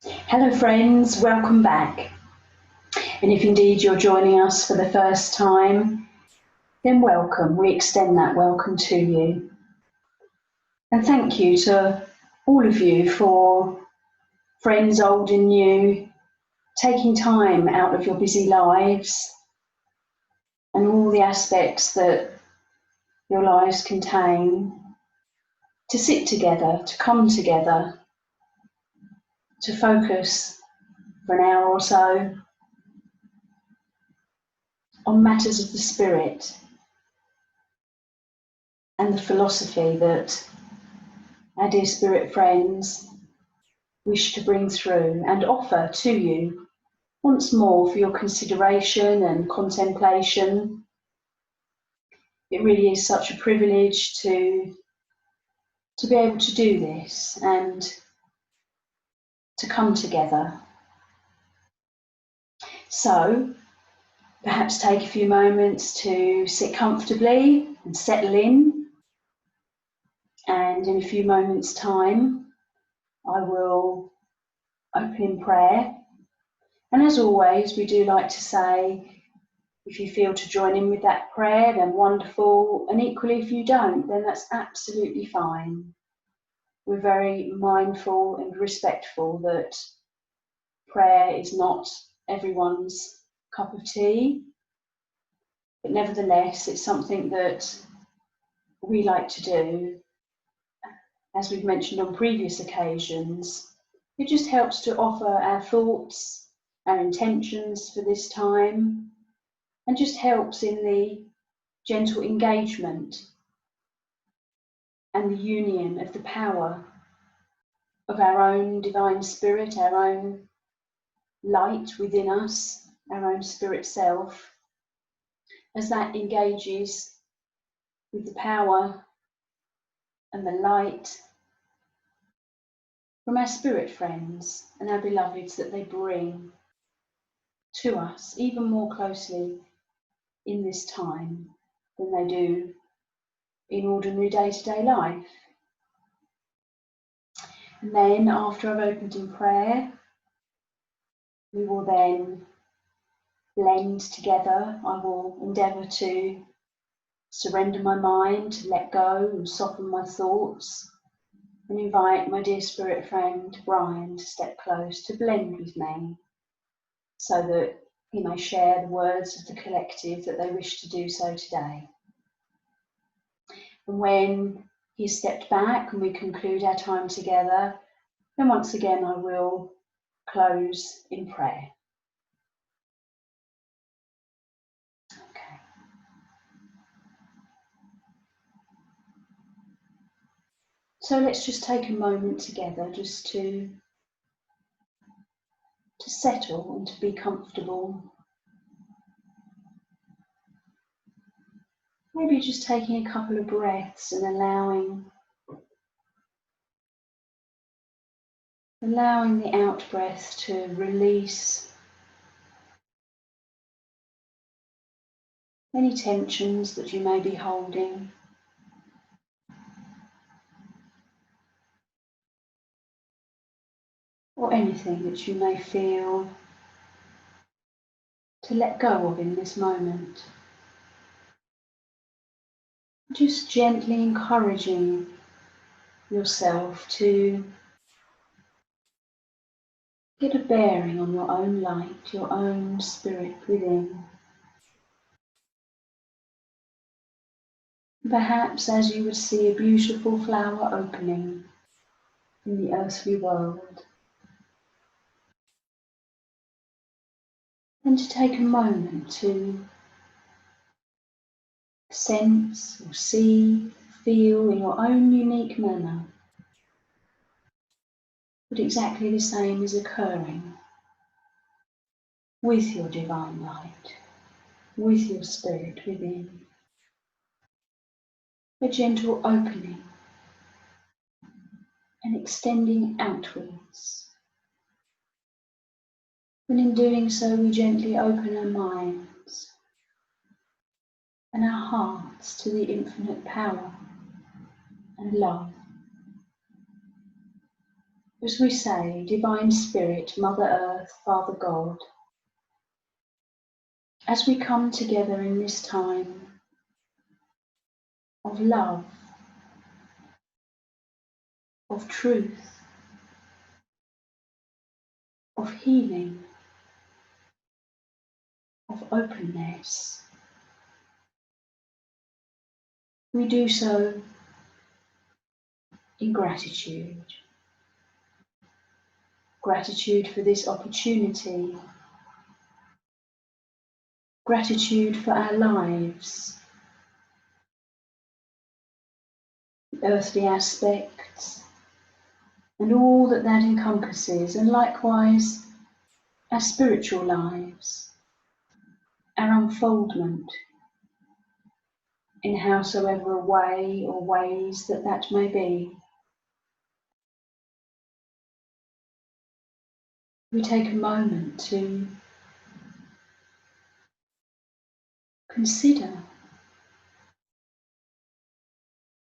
Hello friends, welcome back. And if indeed you're joining us for the first time, then welcome. We extend that welcome to you. And thank you to all of you for friends old and new, taking time out of your busy lives and all the aspects that your lives contain to sit together, to come together, to focus for an hour or so on matters of the spirit and the philosophy that our dear spirit friends wish to bring through and offer to you once more for your consideration and contemplation. It really is such a privilege to be able to do this and to come together. So perhaps take a few moments to sit comfortably and settle in, and in a few moments' time I will open in prayer. And as always, we do like to say, if you feel to join in with that prayer, then wonderful. And equally, if you don't, then that's absolutely fine. We're very mindful and respectful that prayer is not everyone's cup of tea. But nevertheless, it's something that we like to do. As we've mentioned on previous occasions, it just helps to offer our thoughts, our intentions for this time, and just helps in the gentle engagement and the union of the power of our own divine spirit, our own light within us, our own spirit self, as that engages with the power and the light from our spirit friends and our beloveds that they bring to us even more closely in this time than they do in ordinary day-to-day life. And then after I've opened in prayer, we will then blend together. I will endeavour to surrender my mind, to let go and soften my thoughts, and invite my dear spirit friend Brian to step close to blend with me so that he may share the words of the collective that they wish to do so today. And when he stepped back and we conclude our time together, then once again I will close in prayer. Okay. So let's just take a moment together just to settle and to be comfortable. Maybe just taking a couple of breaths and allowing the out breath to release any tensions that you may be holding. Or anything that you may feel to let go of in this moment. Just gently encouraging yourself to get a bearing on your own light, your own spirit within. Perhaps as you would see a beautiful flower opening in the earthly world, and to take a moment to sense or see, feel in your own unique manner that exactly the same is occurring with your divine light, with your spirit within. A gentle opening and extending outwards. And in doing so, we gently open our minds and our hearts to the infinite power and love As we say, Divine Spirit, Mother Earth, Father God, as we come together in this time of love, of truth, of healing, of openness, we do so in gratitude. Gratitude for this opportunity, gratitude for our lives, the earthly aspects, and all that that encompasses, and likewise our spiritual lives, our unfoldment in howsoever a way or ways that that may be. We take a moment to consider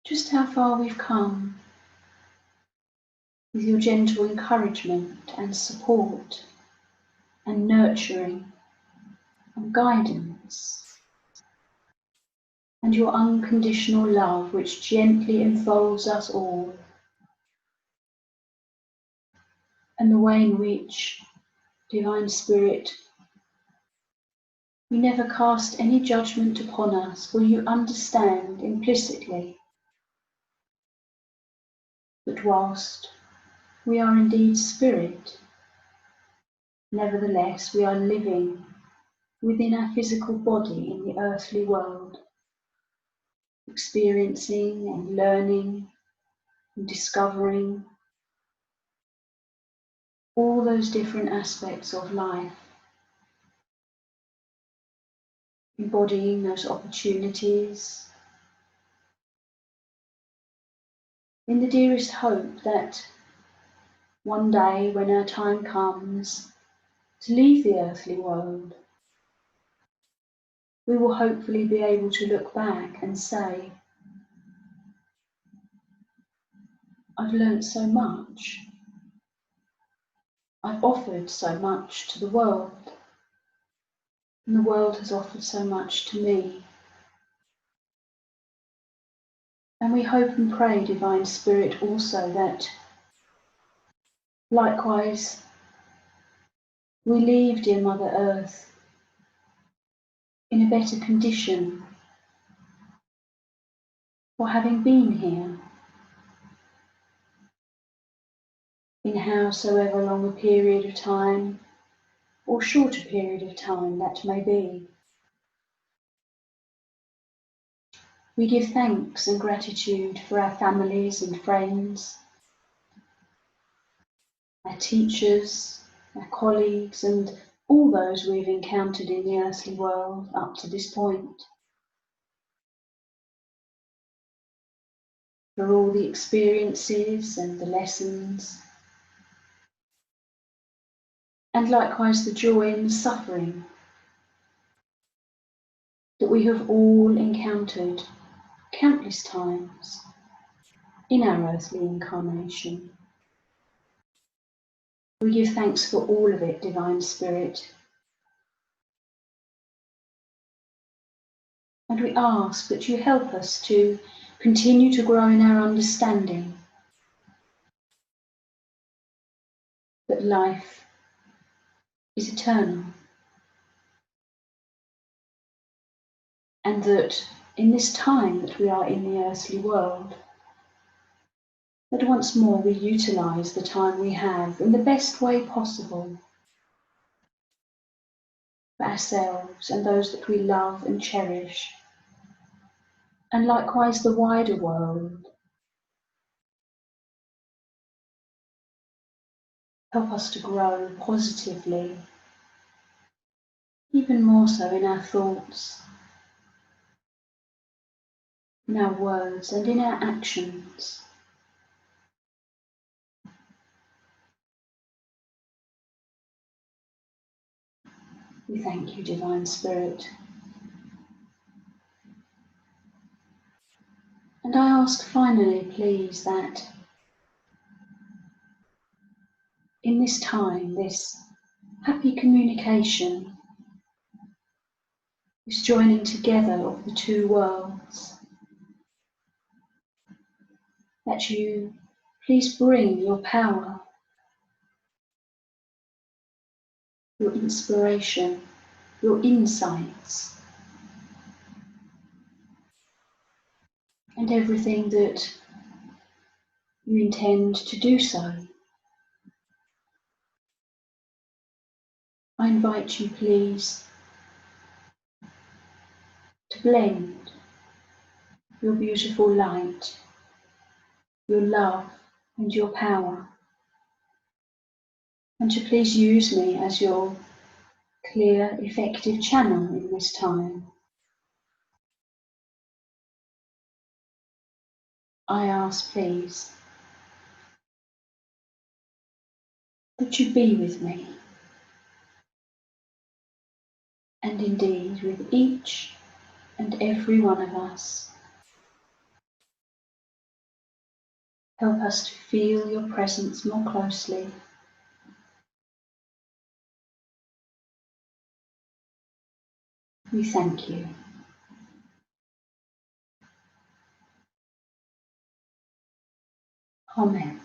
just how far we've come with your gentle encouragement and support and nurturing and guidance, and your unconditional love which gently enfolds us all, and the way in which, Divine Spirit, you never cast any judgment upon us, for you understand implicitly that whilst we are indeed spirit, nevertheless we are living within our physical body in the earthly world, experiencing and learning and discovering all those different aspects of life, embodying those opportunities in the dearest hope that one day when our time comes to leave the earthly world, we will hopefully be able to look back and say, I've learnt so much, I've offered so much to the world, and the world has offered so much to me. And we hope and pray, Divine Spirit, also that likewise we leave dear Mother Earth in a better condition for having been here, in howsoever long a period of time or short a period of time that may be. We give thanks and gratitude for our families and friends, our teachers, our colleagues, and all those we've encountered in the earthly world up to this point, for all the experiences and the lessons, and likewise the joy and the suffering that we have all encountered countless times in our earthly incarnation. We give thanks for all of it, Divine Spirit, and we ask that you help us to continue to grow in our understanding that life is eternal, and that in this time that we are in the earthly world, that once more we utilise the time we have in the best way possible for ourselves and those that we love and cherish, and likewise the wider world. Help us to grow positively, even more so in our thoughts, in our words and in our actions. We thank you, Divine Spirit. And I ask finally, please, that in this time, this happy communication, this joining together of the two worlds, that you please bring your power, your inspiration, your insights, and everything that you intend to do so. I invite you, please, to blend your beautiful light, your love and your power, and to please use me as your clear, effective channel in this time. I ask, please, that you be with me, and indeed with each and every one of us. Help us to feel your presence more closely. We thank you. Amen.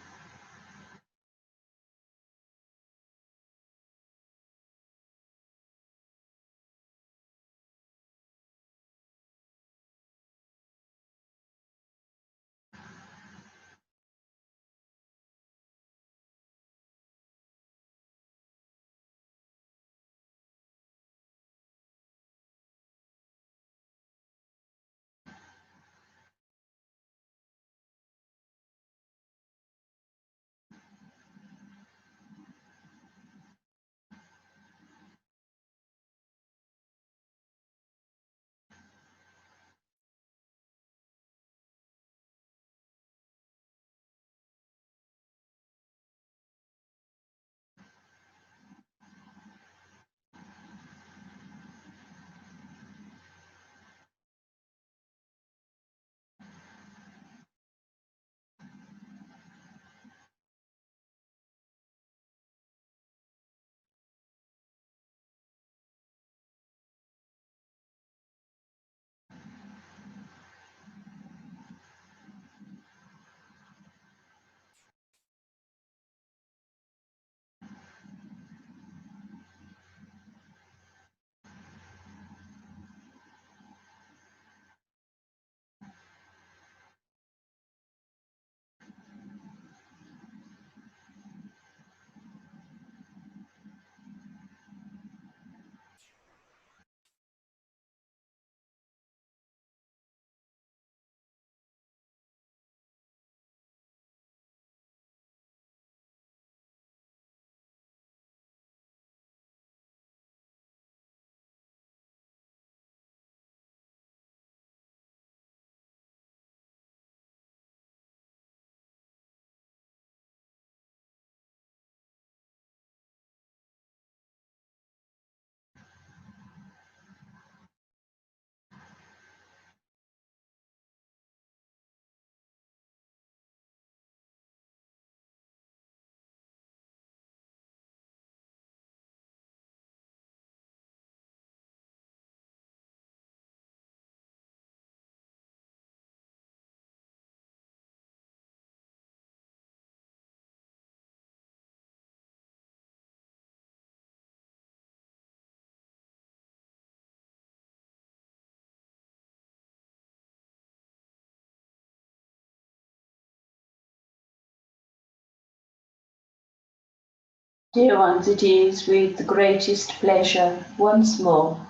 Dear ones, it is with the greatest pleasure once more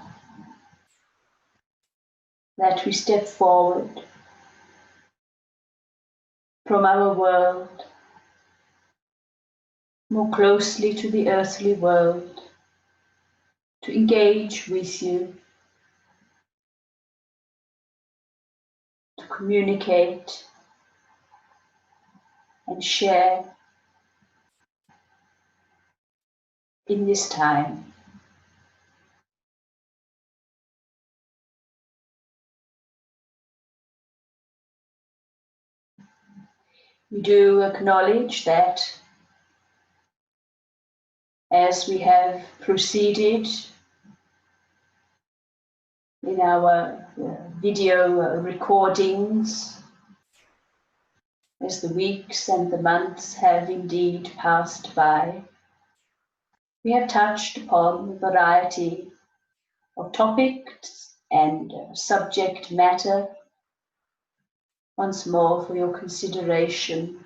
that we step forward from our world more closely to the earthly world, to engage with you, to communicate and share in this time. We do acknowledge that as we have proceeded in our video recordings, as the weeks and the months have indeed passed by, we have touched upon a variety of topics and subject matter once more for your consideration.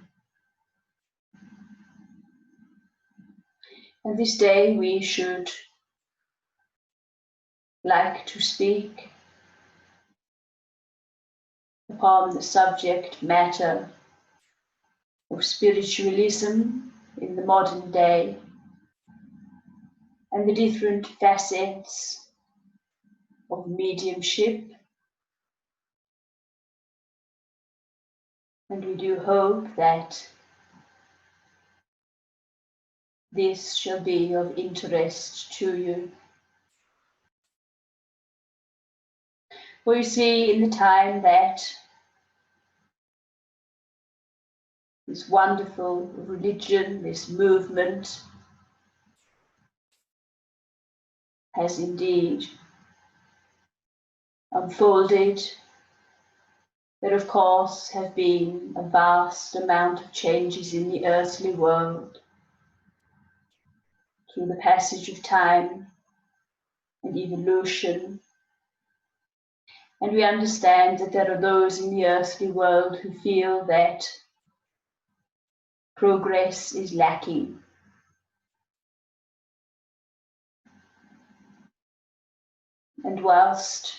And this day we should like to speak upon the subject matter of spiritualism in the modern day and the different facets of mediumship. And we do hope that this shall be of interest to you. For you see, in the time that this wonderful religion, this movement, has indeed unfolded, there of course have been a vast amount of changes in the earthly world through the passage of time and evolution. And we understand that there are those in the earthly world who feel that progress is lacking. And whilst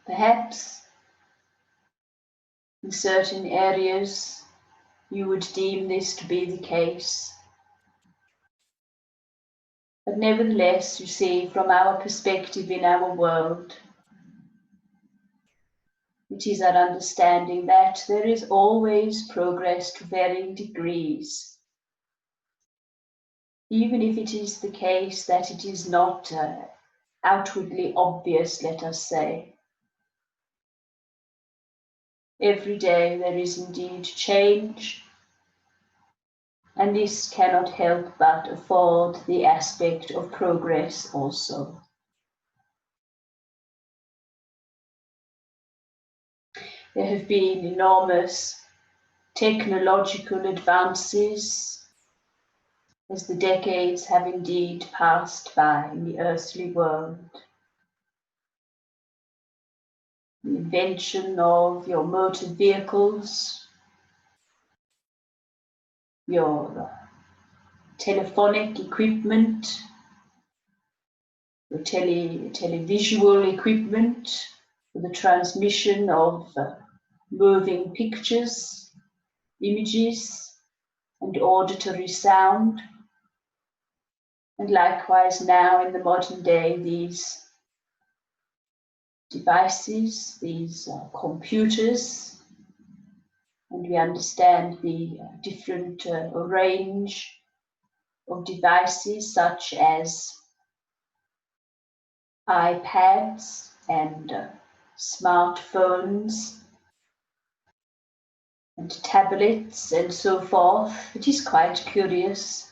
perhaps in certain areas you would deem this to be the case, but nevertheless, you see, from our perspective in our world, it is our understanding that there is always progress to varying degrees, even if it is the case that it is not outwardly obvious, let us say. Every day there is indeed change, and this cannot help but afford the aspect of progress also. There have been enormous technological advances as the decades have indeed passed by in the earthly world. The invention of your motor vehicles, your telephonic equipment, your televisual equipment for the transmission of moving pictures, images, and auditory sound. And likewise now in the modern day, these devices, these computers, and we understand the different range of devices such as iPads and smartphones and tablets and so forth. It is quite curious,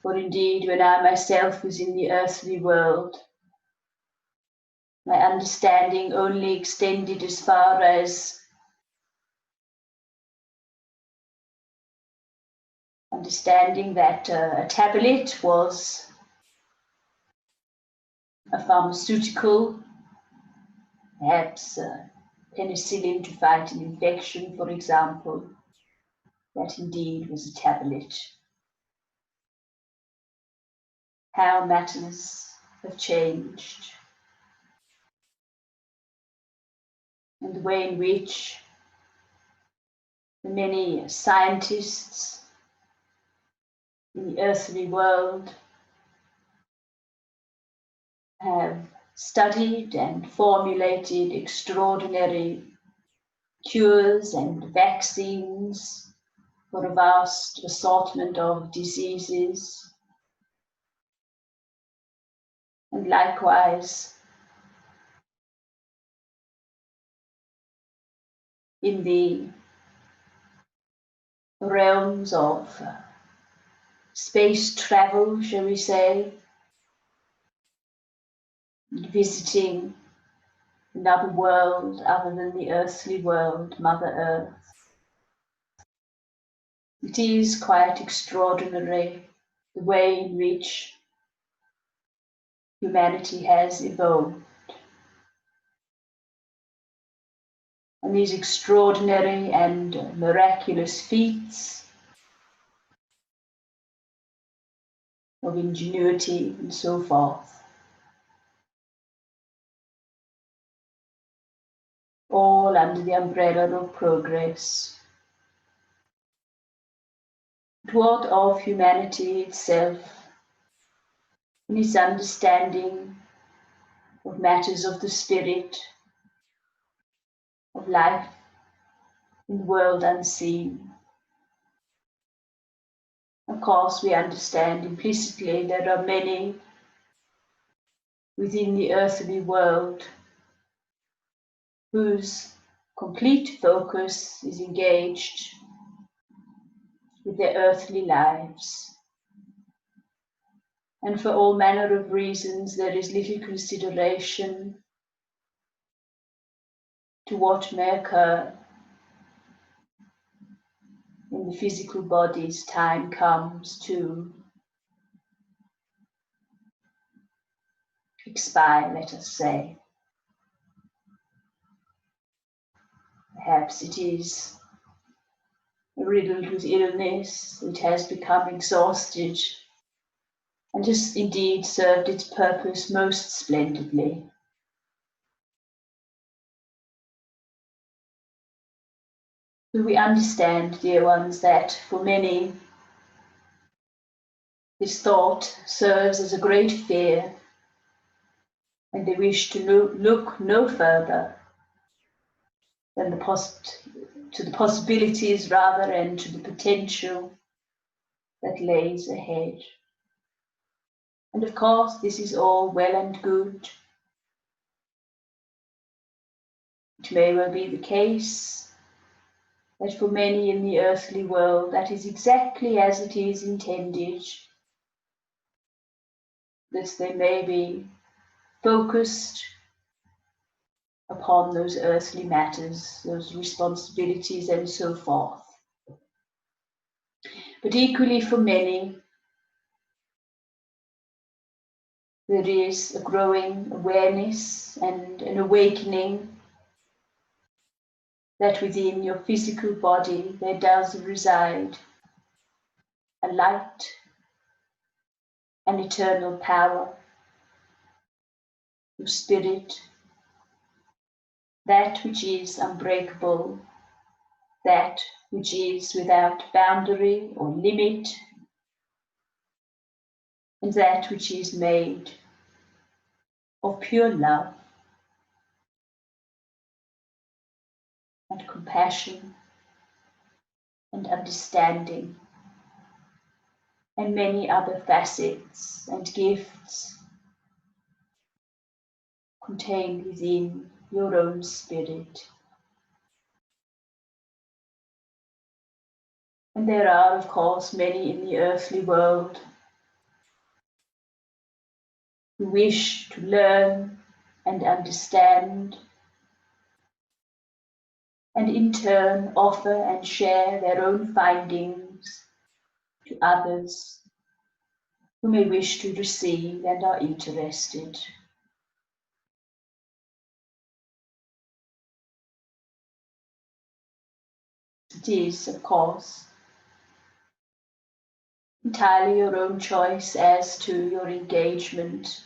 for indeed when I myself was in the earthly world, my understanding only extended as far as understanding that a tablet was a pharmaceutical, perhaps penicillin to fight an infection, for example. That indeed was a tablet. How matters have changed, and the way in which the many scientists in the earthly world have studied and formulated extraordinary cures and vaccines for a vast assortment of diseases. And likewise, in the realms of space travel, shall we say, visiting another world other than the earthly world, Mother Earth. It is quite extraordinary the way in which humanity has evolved. And these extraordinary and miraculous feats of ingenuity and so forth, all under the umbrella of progress. But what of humanity itself in its understanding of matters of the spirit, of life in the world unseen? Of course, we understand implicitly there are many within the earthly world whose complete focus is engaged with their earthly lives. And for all manner of reasons, there is little consideration to what may occur in the physical body's time comes to expire, let us say. Perhaps it is riddled with illness, it has become exhausted, and has indeed served its purpose most splendidly. Do we understand, dear ones, that for many this thought serves as a great fear, and they wish to look no further than to the possibilities rather and to the potential that lays ahead. And of course, this is all well and good. It may well be the case that for many in the earthly world that is exactly as it is intended, that they may be focused upon those earthly matters, those responsibilities and so forth. But equally for many, there is a growing awareness and an awakening that within your physical body there does reside a light, an eternal power, your spirit, that which is unbreakable, that which is without boundary or limit, and that which is made of pure love and compassion and understanding and many other facets and gifts contained within your own spirit. And there are, of course, many in the earthly world who wish to learn and understand, and in turn offer and share their own findings to others who may wish to receive and are interested. It is, of course, entirely your own choice as to your engagement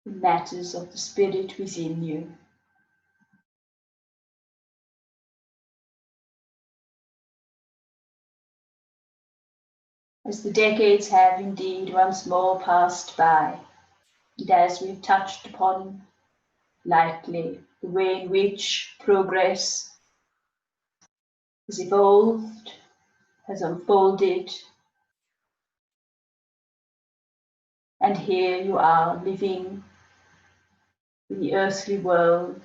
in matters of the spirit within you. As the decades have indeed once more passed by, and as we've touched upon lightly, the way in which progress has evolved, has unfolded, and here you are living in the earthly world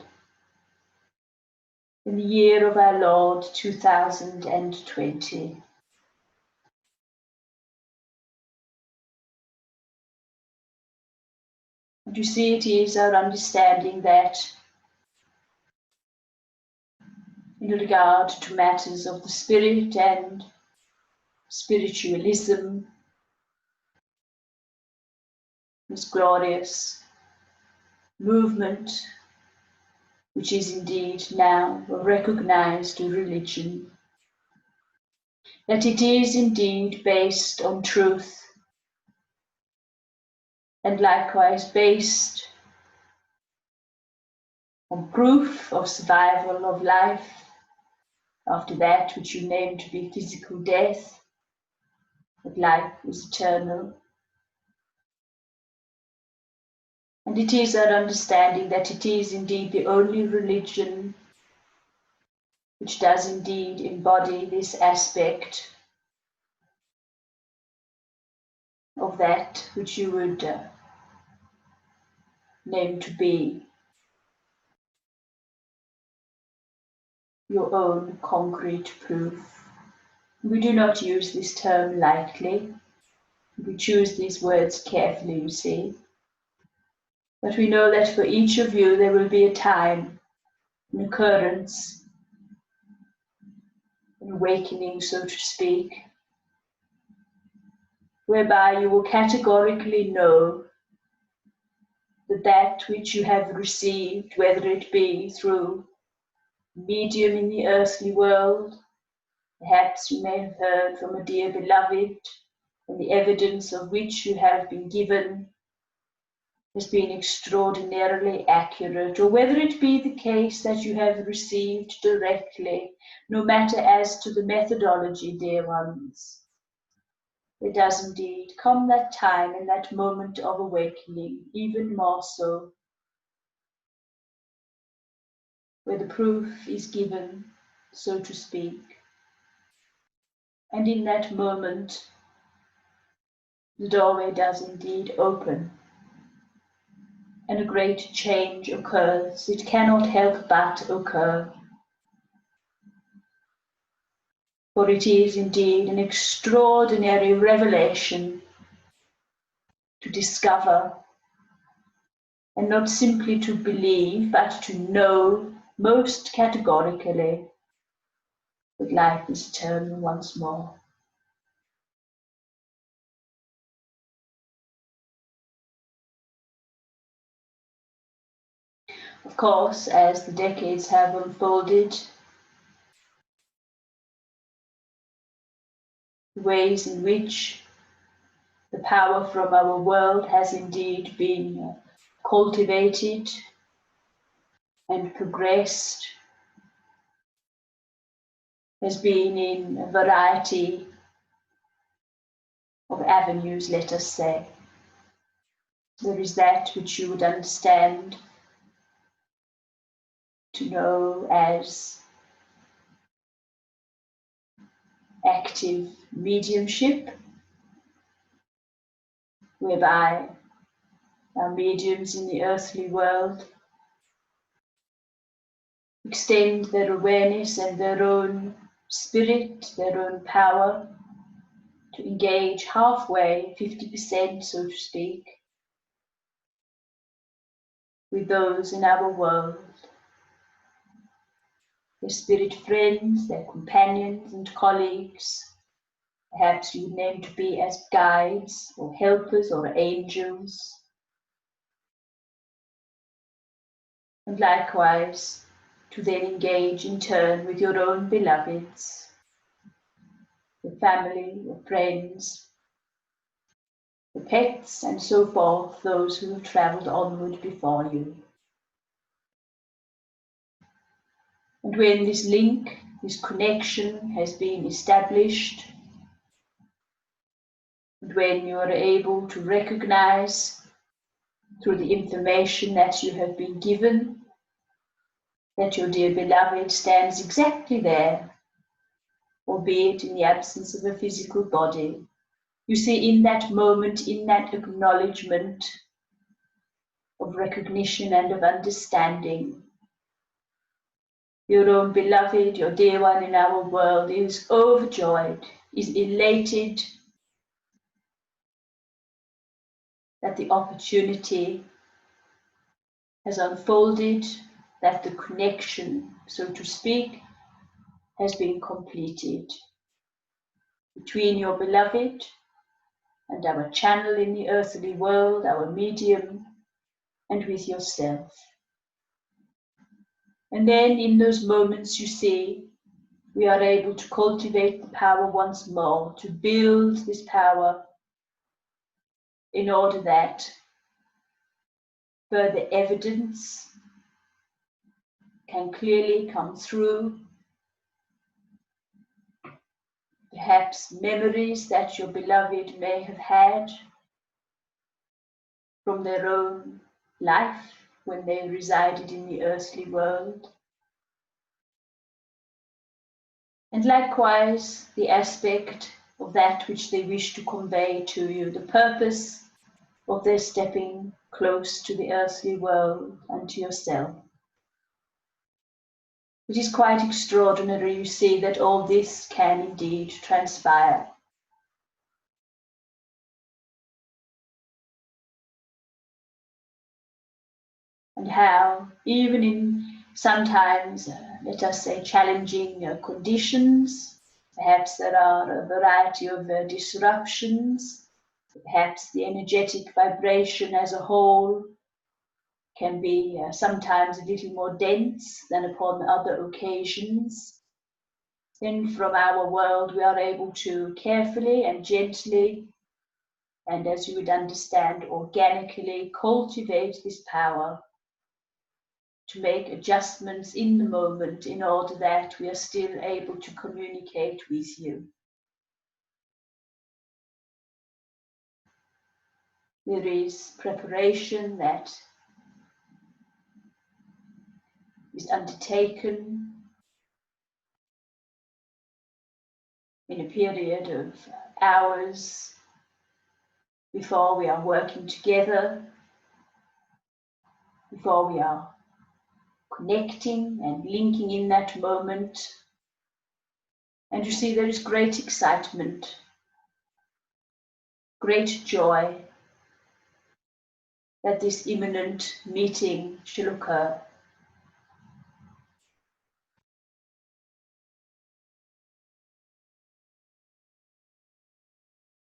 in the year of our Lord 2020. And you see, it is our understanding that in regard to matters of the spirit and spiritualism, this glorious movement, which is indeed now a recognized religion, that it is indeed based on truth and likewise based on proof of survival of life after that which you name to be physical death, that life is eternal. And it is our understanding that it is indeed the only religion which does indeed embody this aspect of that which you would name to be your own concrete proof. We do not use this term lightly. We choose these words carefully, you see. But we know that for each of you there will be a time, an occurrence, an awakening, so to speak, whereby you will categorically know that that which you have received, whether it be through medium in the earthly world, perhaps you may have heard from a dear beloved, and the evidence of which you have been given has been extraordinarily accurate, or whether it be the case that you have received directly, no matter as to the methodology, dear ones. There does indeed come that time and that moment of awakening, even more so, where the proof is given, so to speak. And in that moment, the doorway does indeed open, and a great change occurs. It cannot help but occur, for it is indeed an extraordinary revelation to discover, and not simply to believe, but to know most categorically that life is eternal once more. Of course, as the decades have unfolded, the ways in which the power from our world has indeed been cultivated and progressed has been in a variety of avenues, let us say. There is that which you would understand to know as active mediumship, whereby our mediums in the earthly world extend their awareness and their own spirit, their own power, to engage halfway, 50%, so to speak, with those in our world, their spirit friends, their companions and colleagues, perhaps you would name to be as guides or helpers or angels. And likewise, to then engage in turn with your own beloveds, your family, your friends, the pets, and so forth, those who have travelled onward before you. And when this link, this connection has been established, and when you are able to recognize through the information that you have been given that your dear beloved stands exactly there, albeit in the absence of a physical body. You see, in that moment, in that acknowledgement of recognition and of understanding, your own beloved, your dear one in our world is overjoyed, is elated that the opportunity has unfolded, that the connection, so to speak, has been completed between your beloved and our channel in the earthly world, our medium, and with yourself. And then in those moments, you see, we are able to cultivate the power once more, to build this power in order that further evidence can clearly come through. Perhaps memories that your beloved may have had from their own life when they resided in the earthly world. And likewise, the aspect of that which they wish to convey to you, the purpose of their stepping close to the earthly world and to yourself. It is quite extraordinary, you see, that all this can indeed transpire. And how, even in sometimes, let us say, challenging conditions, perhaps there are a variety of disruptions, perhaps the energetic vibration as a whole can be sometimes a little more dense than upon other occasions. Then from our world we are able to carefully and gently, and as you would understand, organically cultivate this power to make adjustments in the moment in order that we are still able to communicate with you. There is preparation that is undertaken in a period of hours before we are working together, before we are connecting and linking in that moment. And you see, there is great excitement, great joy that this imminent meeting shall occur.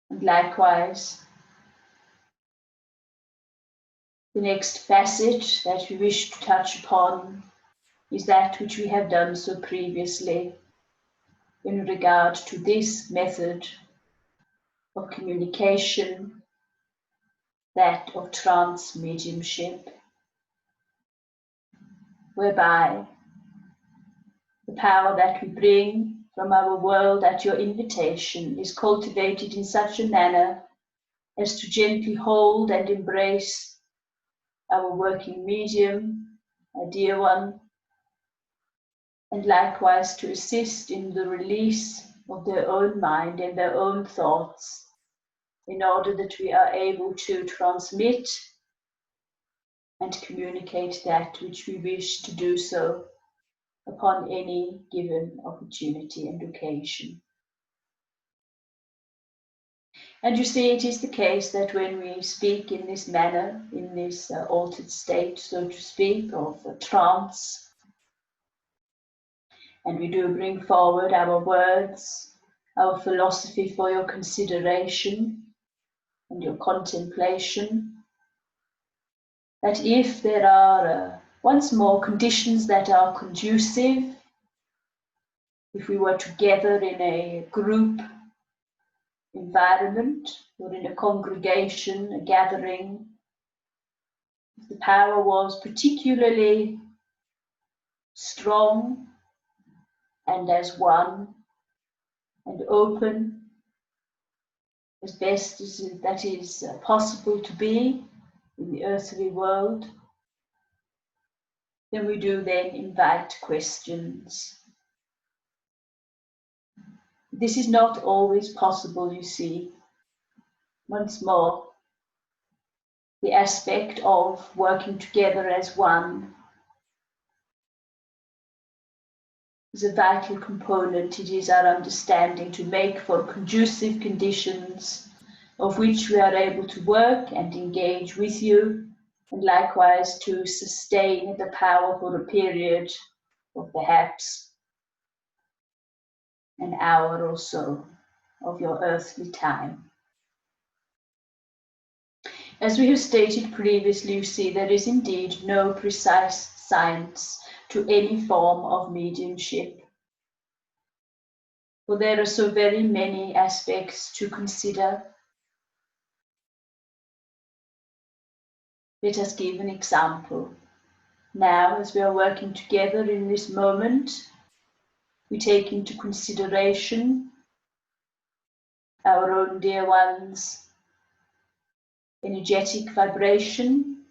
And likewise, the next facet that we wish to touch upon is that which we have done so previously in regard to this method of communication, that of trance mediumship, whereby the power that we bring from our world at your invitation is cultivated in such a manner as to gently hold and embrace our working medium, a dear one, and likewise to assist in the release of their own mind and their own thoughts, in order that we are able to transmit and communicate that which we wish to do so upon any given opportunity and occasion. And you see, it is the case that when we speak in this manner, in this altered state, so to speak, of trance, and we do bring forward our words, our philosophy for your consideration and your contemplation, that if there are once more conditions that are conducive, if we were together in a group environment or in a congregation, a gathering, if the power was particularly strong and as one and open as best as that is possible to be in the earthly world, then we do then invite questions. This is not always possible, you see. Once more, the aspect of working together as one is a vital component. It is our understanding to make for conducive conditions of which we are able to work and engage with you and likewise to sustain the power for a period of perhaps an hour or so of your earthly time. As we have stated previously, you see there is indeed no precise science to any form of mediumship, for there are so very many aspects to consider. Let us give an example. Now, as we are working together in this moment, we take into consideration our own dear ones' energetic vibration,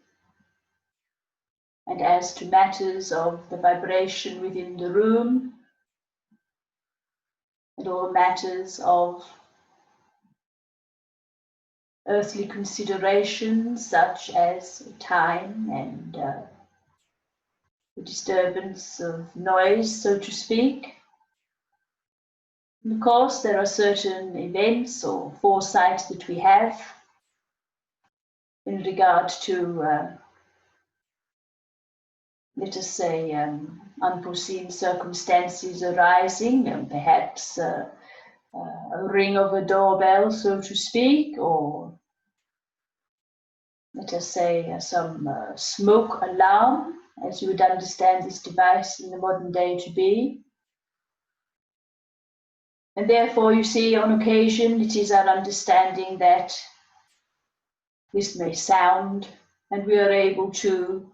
and as to matters of the vibration within the room, and all matters of earthly considerations such as time and the disturbance of noise, so to speak. And of course, there are certain events or foresight that we have in regard to, let us say, unforeseen circumstances arising, and perhaps a ring of a doorbell, so to speak, or let us say some smoke alarm, as you would understand this device in the modern day to be. And therefore, you see, on occasion, it is our understanding that this may sound, and we are able to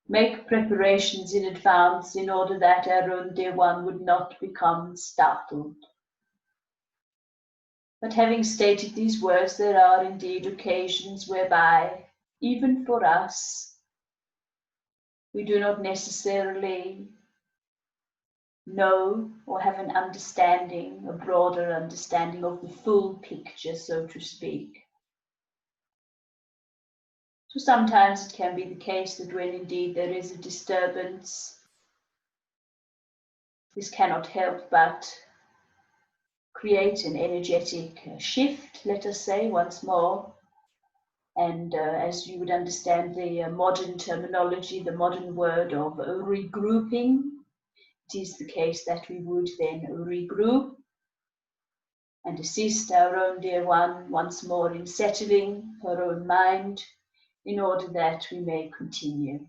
make preparations in advance in order that our own dear one would not become startled. But having stated these words, there are indeed occasions whereby, even for us, we do not necessarily know or have an understanding, a broader understanding of the full picture, so to speak. So sometimes it can be the case that when indeed there is a disturbance, this cannot help but create an energetic shift, let us say, once more. And as you would understand the modern terminology, the modern word of regrouping, it is the case that we would then regroup and assist our own dear one once more in settling her own mind in order that we may continue.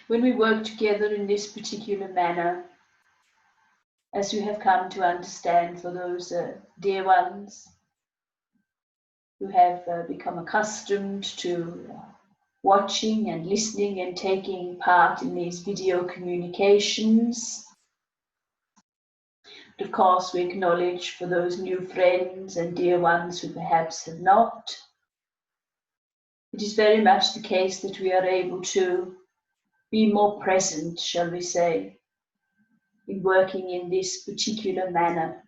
When we work together in this particular manner, as you have come to understand for those dear ones who have become accustomed to watching and listening and taking part in these video communications. Of course, we acknowledge for those new friends and dear ones who perhaps have not, it is very much the case that we are able to be more present, shall we say, in working in this particular manner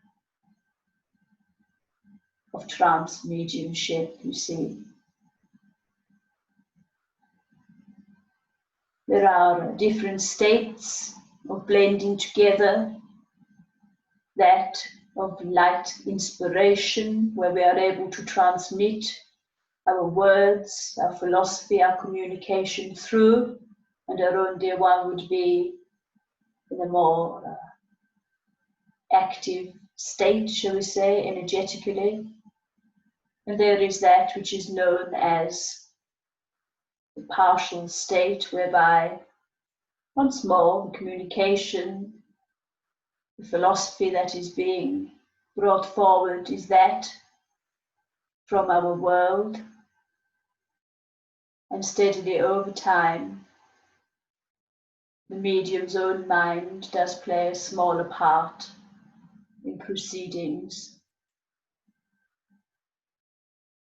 of trance mediumship, you see. There are different states of blending together, that of light inspiration, where we are able to transmit our words, our philosophy, our communication through, and our own dear one would be in a more active state, shall we say, energetically. And there is that which is known as the partial state, whereby once more the communication, the philosophy that is being brought forward is that from our world, and steadily over time the medium's own mind does play a smaller part in proceedings.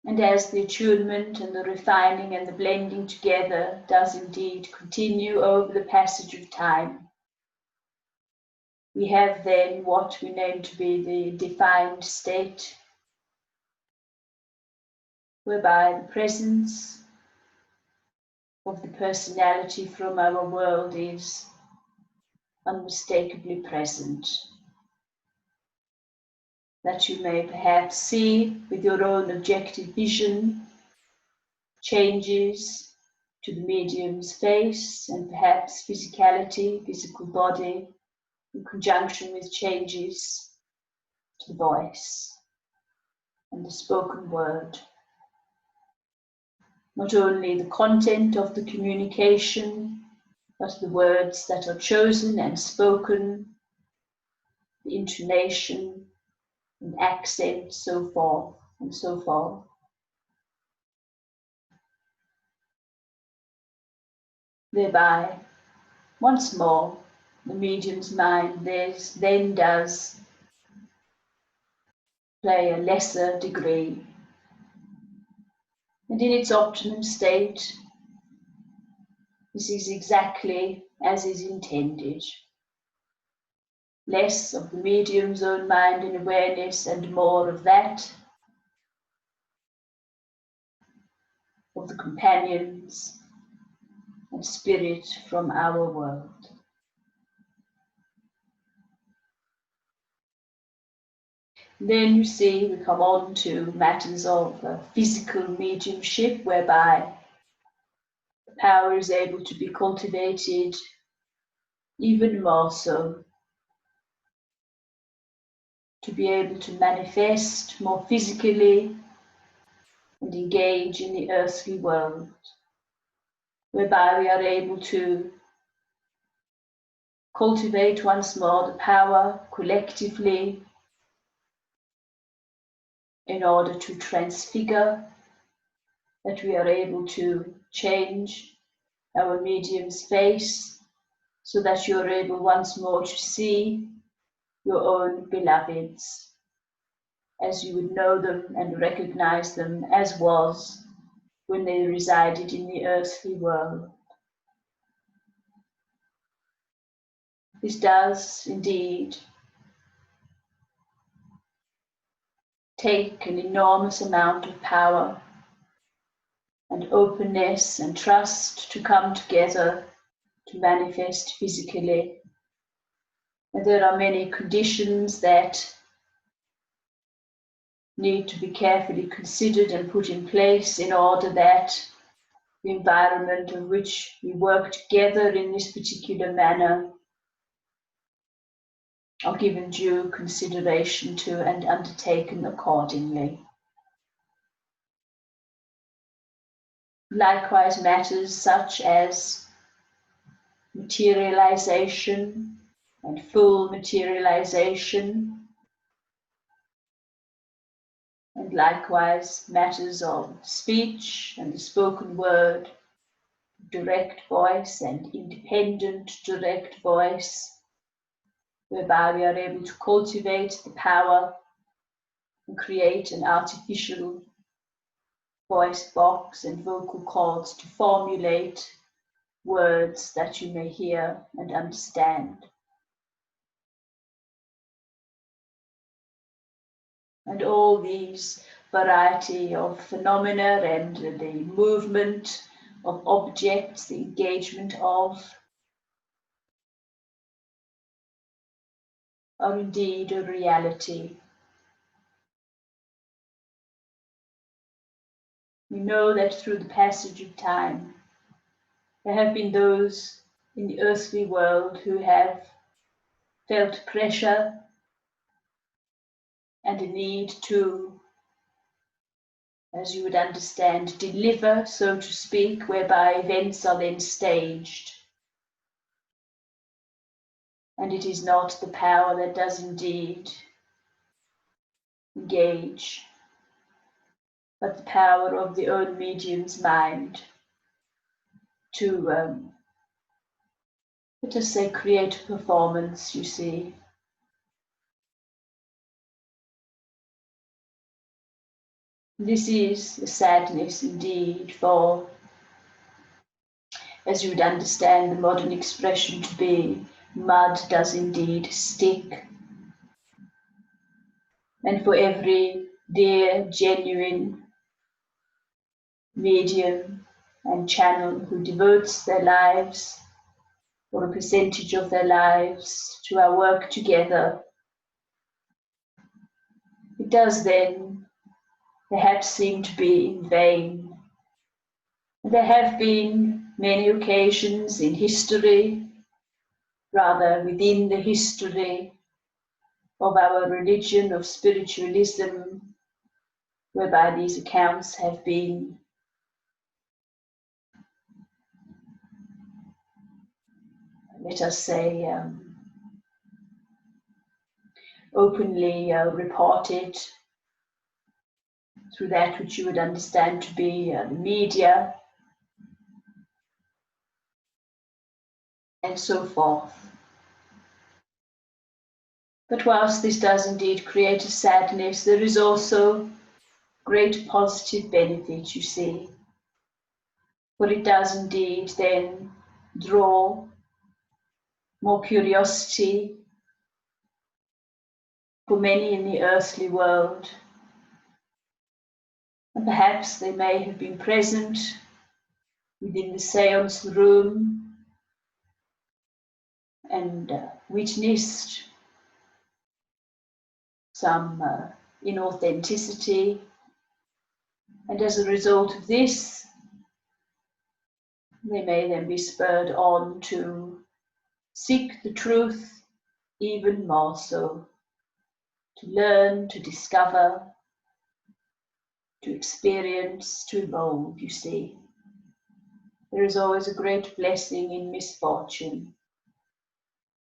And as the attunement and the refining and the blending together does indeed continue over the passage of time, we have then what we name to be the defined state, whereby the presence of the personality from our world is unmistakably present. That you may perhaps see with your own objective vision changes to the medium's face and perhaps physicality, physical body, in conjunction with changes to the voice and the spoken word. Not only the content of the communication, but the words that are chosen and spoken, the intonation and accent, so forth and so forth. Thereby, once more, the medium's mind then does play a lesser degree, and in its optimum state, this is exactly as is intended. Less of the medium's own mind and awareness and more of that of the companions and spirit from our world. Then you see we come on to matters of physical mediumship, whereby the power is able to be cultivated even more so, to be able to manifest more physically and engage in the earthly world, whereby we are able to cultivate once more the power collectively in order to transfigure, that we are able to change our medium's face so that you are able once more to see your own beloveds as you would know them and recognize them as was when they resided in the earthly world. This does indeed take an enormous amount of power and openness and trust to come together to manifest physically. And there are many conditions that need to be carefully considered and put in place in order that the environment in which we work together in this particular manner are given due consideration to and undertaken accordingly. Likewise, matters such as materialization and full materialization, and likewise matters of speech and the spoken word, direct voice and independent direct voice, whereby we are able to cultivate the power and create an artificial voice box and vocal cords to formulate words that you may hear and understand. And all these variety of phenomena and the movement of objects, the engagement of, are indeed a reality. We know that through the passage of time, there have been those in the earthly world who have felt pressure and a need to, as you would understand, deliver, so to speak, whereby events are then staged. And it is not the power that does indeed engage, but the power of the own medium's mind to, let us say, create a performance, you see. This is a sadness indeed, for, as you would understand the modern expression to be, mud does indeed stick. And for every dear, genuine medium and channel who devotes their lives, or a percentage of their lives, to our work together, it does then perhaps seem to be in vain, There have been many occasions in history, rather within the history of our religion of spiritualism, whereby these accounts have been let us say openly reported through that which you would understand to be the media and so forth. But whilst this does indeed create a sadness, there is also great positive benefit, you see. For it does indeed then draw more curiosity for many in the earthly world. And perhaps they may have been present within the seance room and witnessed some inauthenticity. And as a result of this, they may then be spurred on to seek the truth even more so, to learn, to discover, to experience, to evolve, you see. There is always a great blessing in misfortune.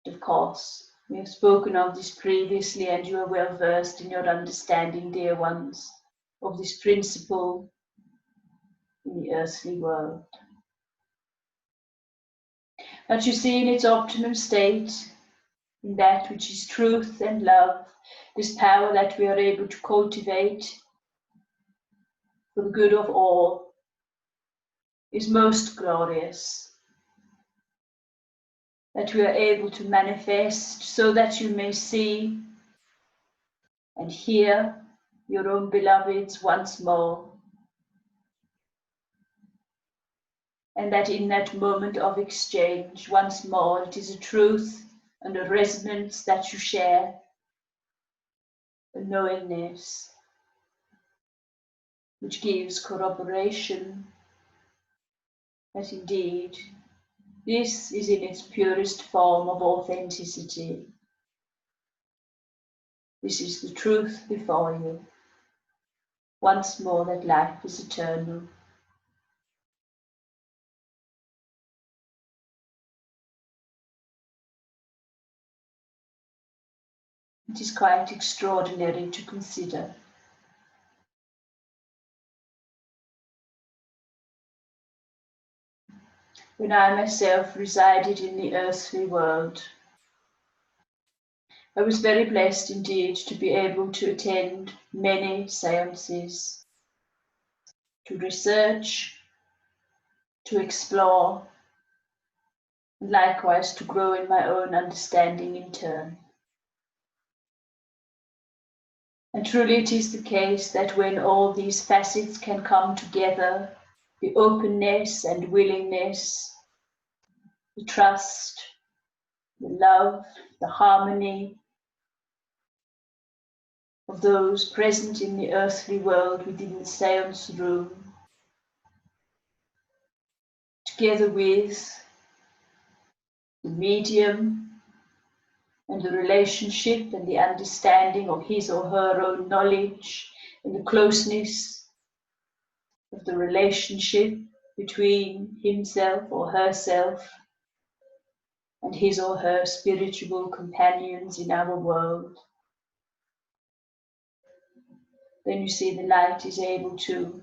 Of course, we have spoken of this previously, and you are well versed in your understanding, dear ones, of this principle in the earthly world. But you see, in its optimum state, in that which is truth and love, this power that we are able to cultivate for the good of all is most glorious. That we are able to manifest so that you may see and hear your own beloveds once more. And that in that moment of exchange, once more, it is a truth and a resonance that you share, a knowingness which gives corroboration that indeed this is in its purest form of authenticity. This is the truth before you. Once more, that life is eternal. It is quite extraordinary to consider. When I myself resided in the earthly world, I was very blessed indeed to be able to attend many seances, to research, to explore, and likewise to grow in my own understanding in turn. And truly it is the case that when all these facets can come together, the openness and willingness, the trust, the love, the harmony of those present in the earthly world within the seance room, together with the medium and the relationship and the understanding of his or her own knowledge and the closeness of the relationship between himself or herself and his or her spiritual companions in our world. Then you see the light is able to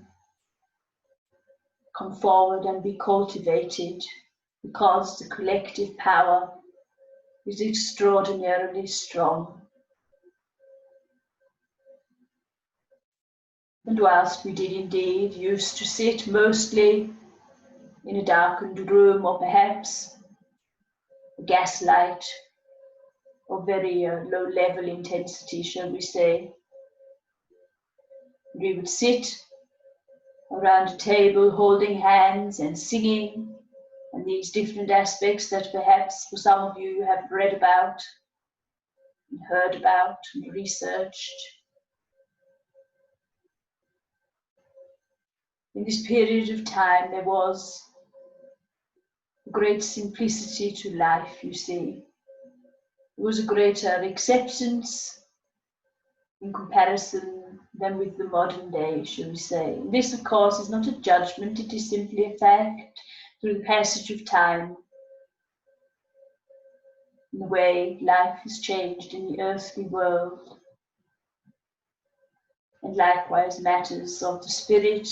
come forward and be cultivated because the collective power is extraordinarily strong. And whilst we did indeed used to sit mostly in a darkened room or perhaps a gaslight of very low level intensity, shall we say, we would sit around a table holding hands and singing, and these different aspects that perhaps for some of you have read about and heard about and researched. In this period of time, there was a great simplicity to life, you see. There was a greater acceptance in comparison than with the modern day, shall we say. And this, of course, is not a judgment, it is simply a fact through the passage of time, in the way life has changed in the earthly world. And likewise matters of the spirit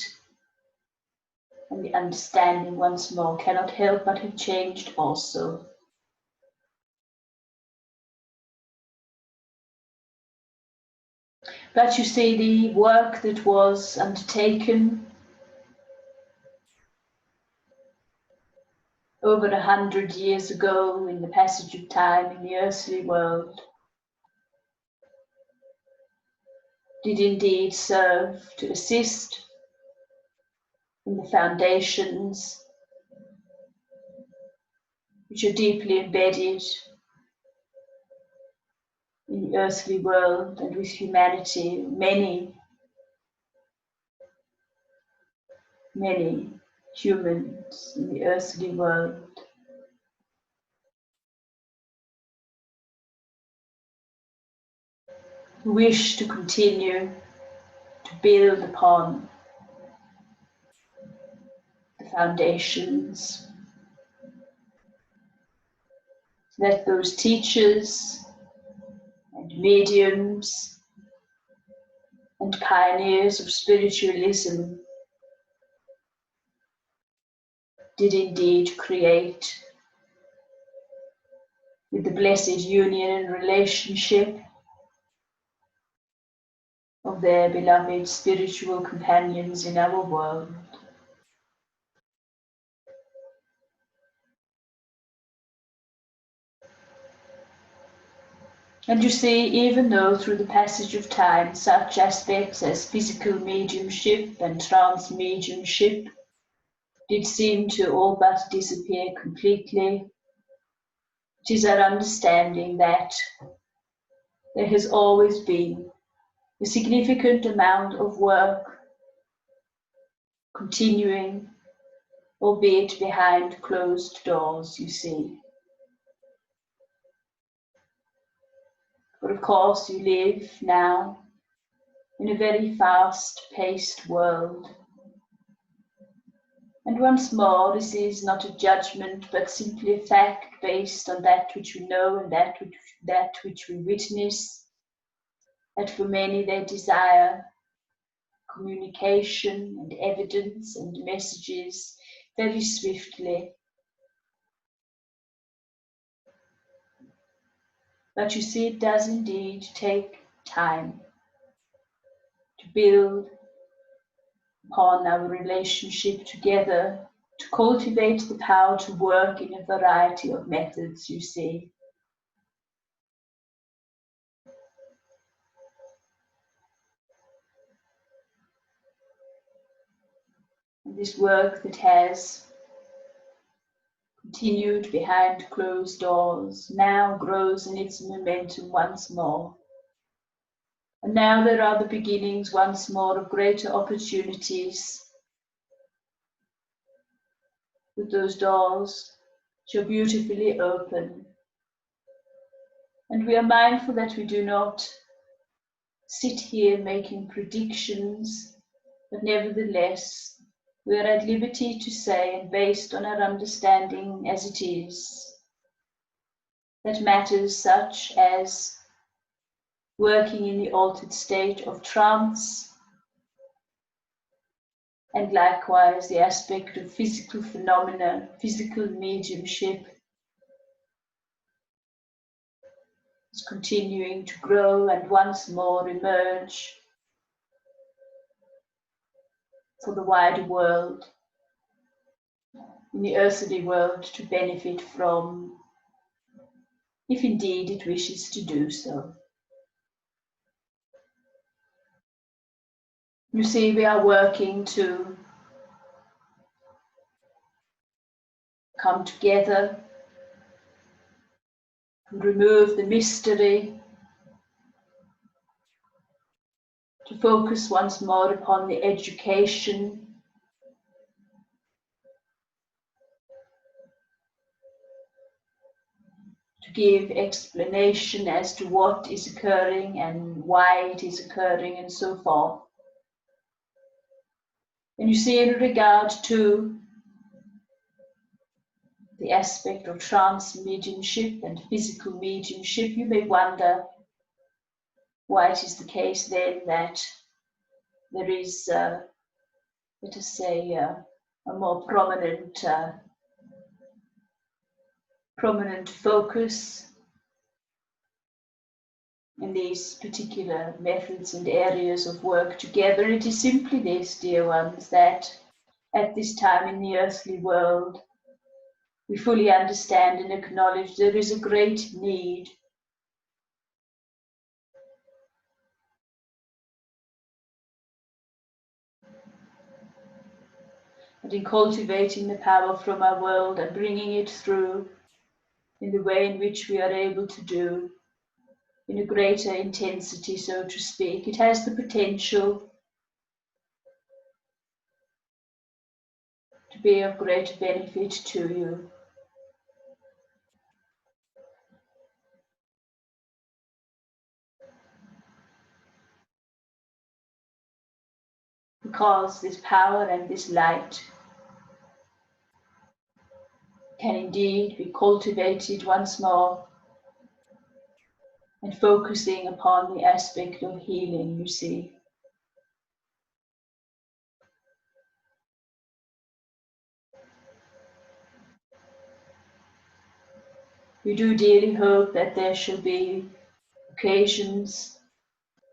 and the understanding once more cannot help but have changed also. But you see, the work that was undertaken over 100 years ago in the passage of time in the earthly world did indeed serve to assist in the foundations which are deeply embedded in the earthly world and with humanity. Many humans in the earthly world who wish to continue to build upon the foundations that those teachers and mediums and pioneers of spiritualism did indeed create with the blessed union and relationship of their beloved spiritual companions in our world. And you see, even though through the passage of time such aspects as physical mediumship and trance mediumship did seem to all but disappear completely, it is our understanding that there has always been a significant amount of work continuing, albeit behind closed doors, you see. But of course, you live now in a very fast-paced world. And once more, this is not a judgment, but simply a fact based on that which we know and that which we witness, that for many they desire communication and evidence and messages very swiftly. But you see, it does indeed take time to build upon our relationship together, to cultivate the power to work in a variety of methods, you see. And this work that has continued behind closed doors now grows in its momentum once more. And now there are the beginnings once more of greater opportunities, with those doors which are beautifully open. And we are mindful that we do not sit here making predictions, but nevertheless we are at liberty to say, and based on our understanding as it is, that matters such as working in the altered state of trance, and likewise the aspect of physical phenomena, physical mediumship, is continuing to grow and once more emerge for the wider world, in the earthly world, to benefit from, if indeed it wishes to do so. You see, we are working to come together and remove the mystery, to focus once more upon the education give explanation as to what is occurring and why it is occurring and so forth. And you see, in regard to the aspect of trance mediumship and physical mediumship, you may wonder why it is the case then that there is, let us say, a more prominent focus in these particular methods and areas of work together. It is simply this, dear ones, that at this time in the earthly world, we fully understand and acknowledge there is a great need and in cultivating the power from our world and bringing it through in the way in which we are able to do, in a greater intensity, so to speak. It has the potential to be of great benefit to you. Because this power and this light can indeed be cultivated once more and focusing upon the aspect of healing, you see. We do dearly hope that there shall be occasions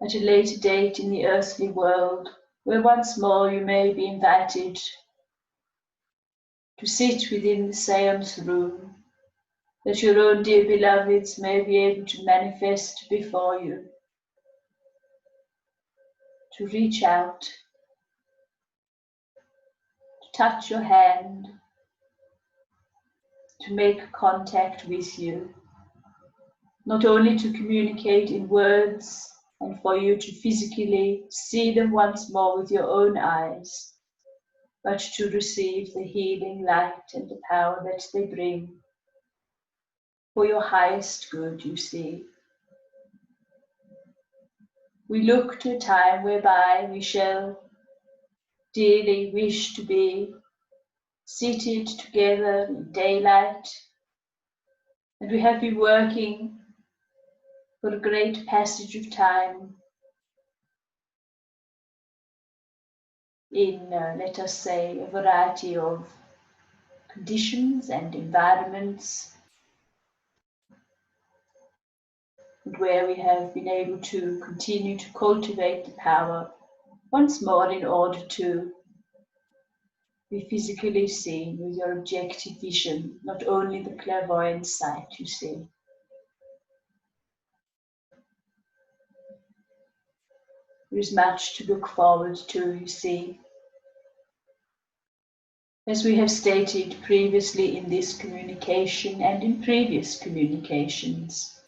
at a later date in the earthly world where once more you may be invited to sit within the seance room, that your own dear beloveds may be able to manifest before you, to reach out, to touch your hand, to make contact with you, not only to communicate in words and for you to physically see them once more with your own eyes, but to receive the healing light and the power that they bring for your highest good, you see. We look to a time whereby we shall dearly wish to be seated together in daylight, and we have been working for a great passage of time in, let us say, a variety of conditions and environments, and where we have been able to continue to cultivate the power once more in order to be physically seen with your objective vision, not only the clairvoyant sight, you see. There is much to look forward to, you see. As we have stated previously in this communication and in previous communications,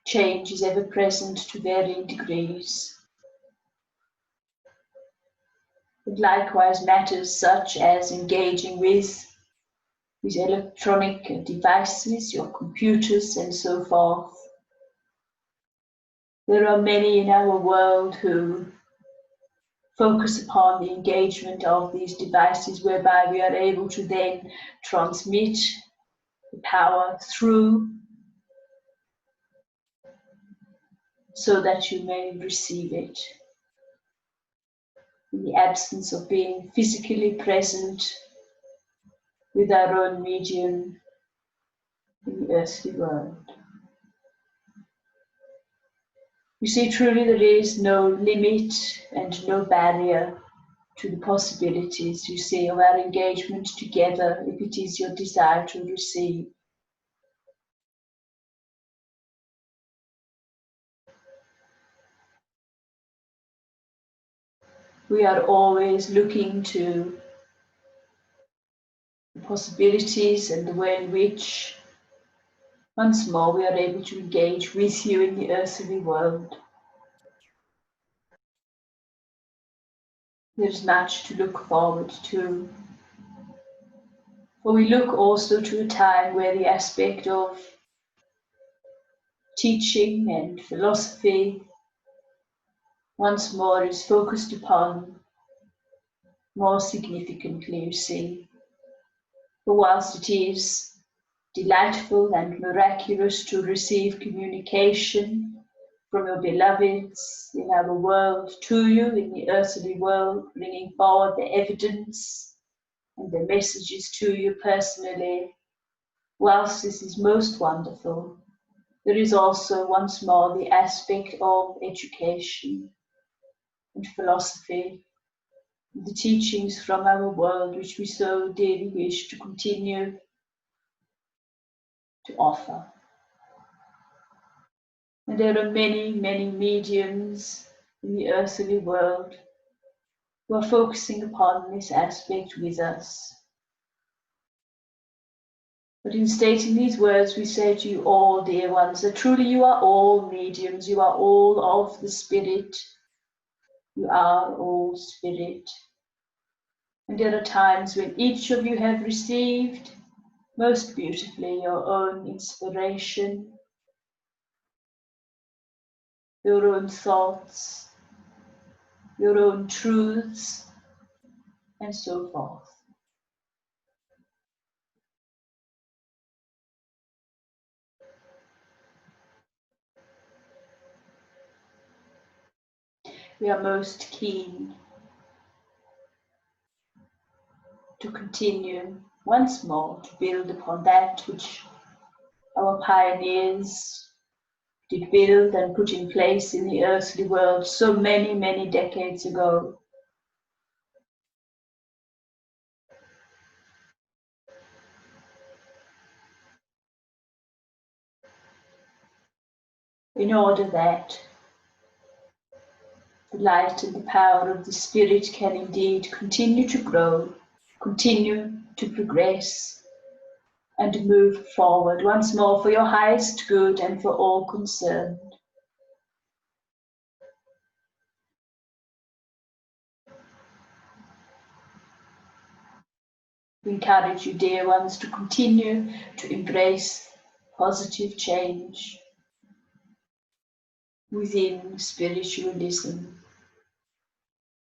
change is ever present to varying degrees. And likewise matters such as engaging with these electronic devices, your computers and so forth. There are many in our world who focus upon the engagement of these devices, whereby we are able to then transmit the power through so that you may receive it. In the absence of being physically present with our own medium in the earthly world. You see, truly there is no limit and no barrier to the possibilities, you see, of our engagement together if it is your desire to receive. We are always looking to the possibilities and the way in which once more we are able to engage with you in the earthly world. There's much to look forward to. For we look also to a time where the aspect of teaching and philosophy once more is focused upon more significantly, you see. For whilst it is delightful and miraculous to receive communication from your beloveds in our world to you, in the earthly world, bringing forward the evidence and the messages to you personally, whilst this is most wonderful, there is also once more the aspect of education and philosophy, the teachings from our world which we so dearly wish to continue to offer. And there are many, many mediums in the earthly world who are focusing upon this aspect with us. But in stating these words, we say to you all, dear ones, that truly you are all mediums, you are all of the Spirit, you are all Spirit. And there are times when each of you have received most beautifully your own inspiration, your own thoughts, your own truths, and so forth. We are most keen to continue once more to build upon that which our pioneers did build and put in place in the earthly world so many, many decades ago. In order that the light and the power of the Spirit can indeed continue to grow, continue to progress, and move forward once more for your highest good and for all concerned. We encourage you, dear ones, to continue to embrace positive change within spiritualism.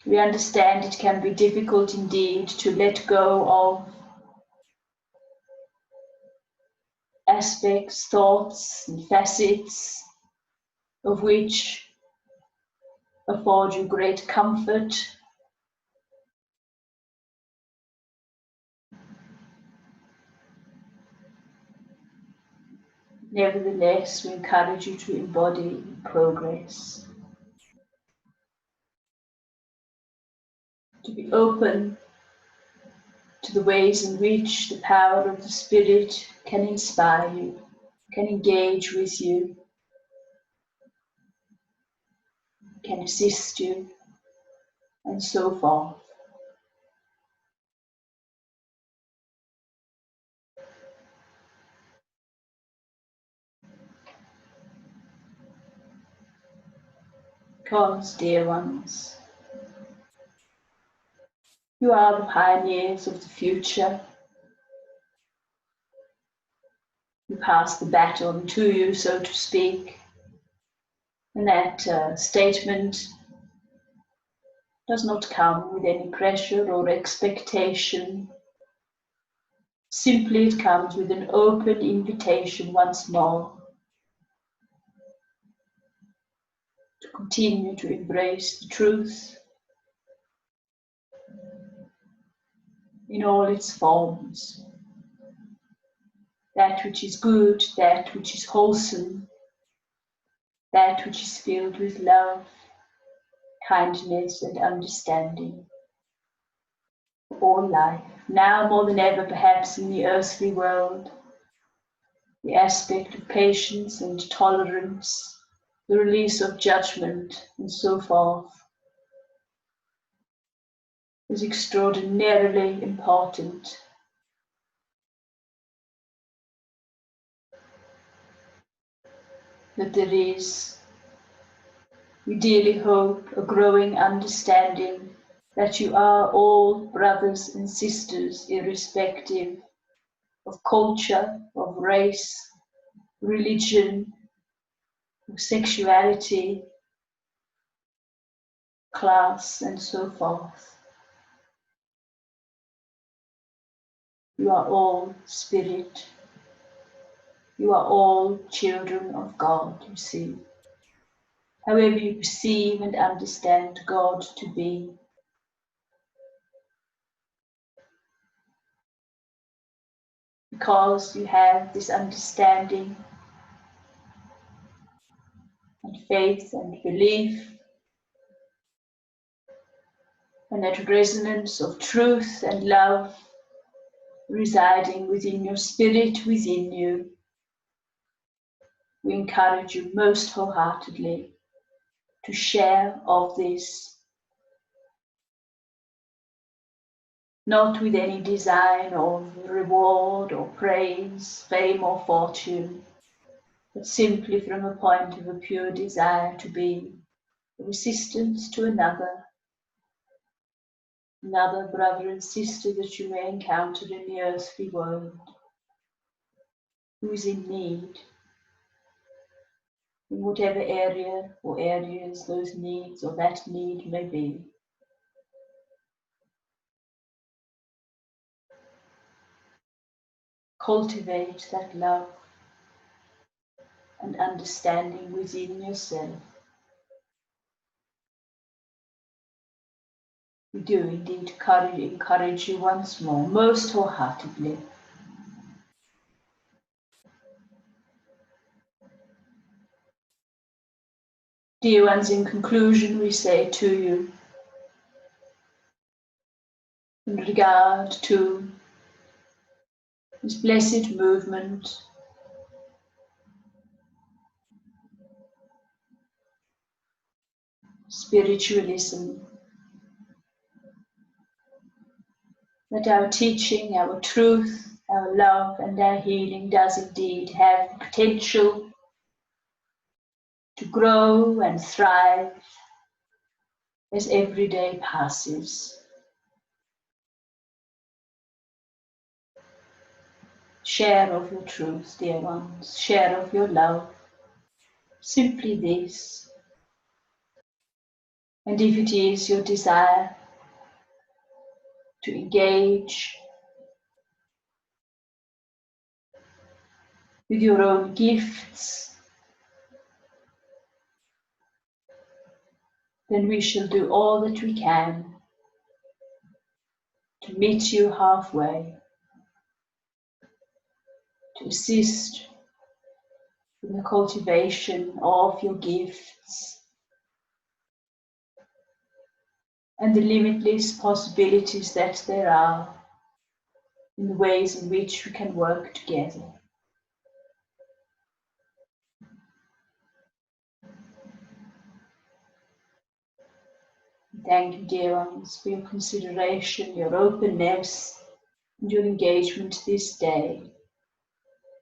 We understand it can be difficult indeed to let go of aspects, thoughts, and facets of which afford you great comfort. Nevertheless, we encourage you to embody progress, to be open to the ways in which the power of the Spirit can inspire you, can engage with you, can assist you, and so forth. Because, dear ones, you are the pioneers of the future. We pass the baton to you, so to speak. And that statement does not come with any pressure or expectation. Simply it comes with an open invitation once more to continue to embrace the truth in all its forms. That which is good, that which is wholesome, that which is filled with love, kindness and understanding for all life. Now more than ever perhaps in the earthly world, the aspect of patience and tolerance, the release of judgment and so forth is extraordinarily important. That there is, we dearly hope, a growing understanding that you are all brothers and sisters irrespective of culture, of race, religion, of sexuality, class, and so forth. You are all spirit. You are all children of God, you see. However you perceive and understand God to be. Because you have this understanding and faith and belief and that resonance of truth and love residing within your spirit, within you, we encourage you most wholeheartedly to share of this, not with any design of reward or praise, fame or fortune, but simply from a point of a pure desire to be of assistance to another brother and sister that you may encounter in the earthly world, who is in need, in whatever area or areas those needs or that need may be. Cultivate that love and understanding within yourself. We do indeed encourage you once more, most wholeheartedly. Dear ones, in conclusion, we say to you, in regard to this blessed movement, spiritualism, that our teaching, our truth, our love and our healing does indeed have the potential to grow and thrive as every day passes. Share of your truth, dear ones, share of your love, simply this. And if it is your desire to engage with your own gifts, then we shall do all that we can to meet you halfway, to assist in the cultivation of your gifts and the limitless possibilities that there are in the ways in which we can work together. Thank you, dear ones, for your consideration, your openness, and your engagement this day.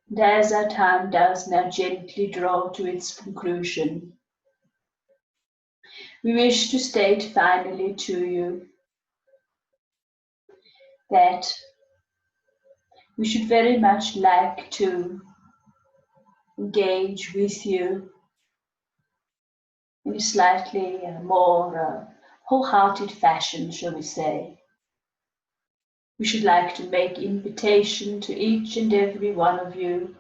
And as our time does now gently draw to its conclusion, we wish to state finally to you that we should very much like to engage with you in a slightly more wholehearted fashion, shall we say. We should like to make invitation to each and every one of you,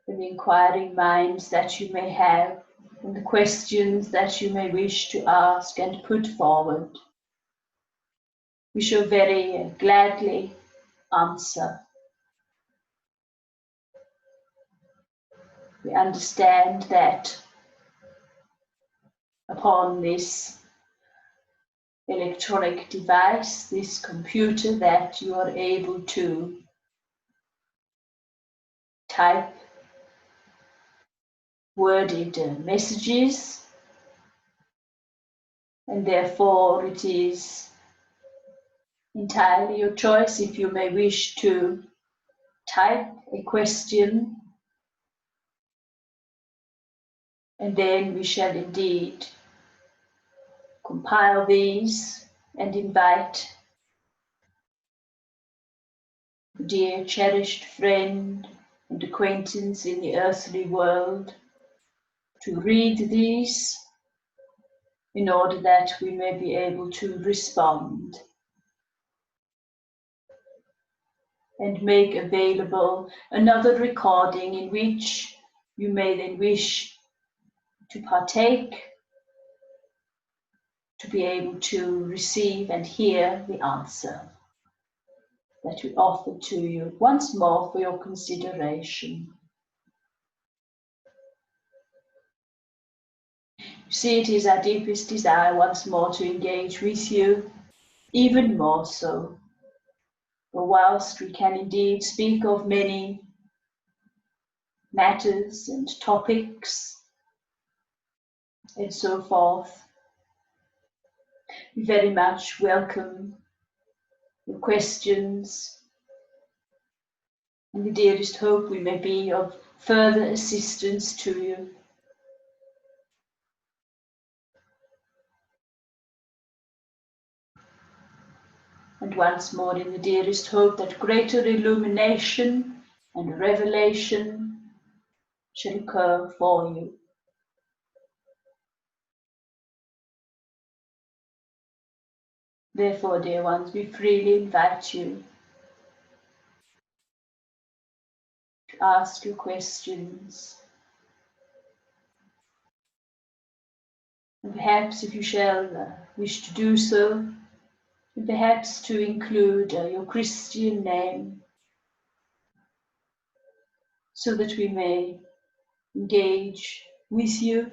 the inquiring minds that you may have, and the questions that you may wish to ask and put forward. We shall very gladly answer. We understand that upon this electronic device, this computer, that you are able to type worded messages, and therefore it is entirely your choice if you may wish to type a question, and then we shall indeed compile these and invite dear cherished friend and acquaintance in the earthly world, to read these in order that we may be able to respond and make available another recording in which you may then wish to partake, to be able to receive and hear the answer that we offer to you once more for your consideration. You see, it is our deepest desire once more to engage with you, even more so. For whilst we can indeed speak of many matters and topics and so forth, we very much welcome your questions, and the dearest hope we may be of further assistance to you. And once more, in the dearest hope that greater illumination and revelation shall occur for you. Therefore, dear ones, we freely invite you to ask your questions. And perhaps if you shall wish to do so, and perhaps to include your Christian name, so that we may engage with you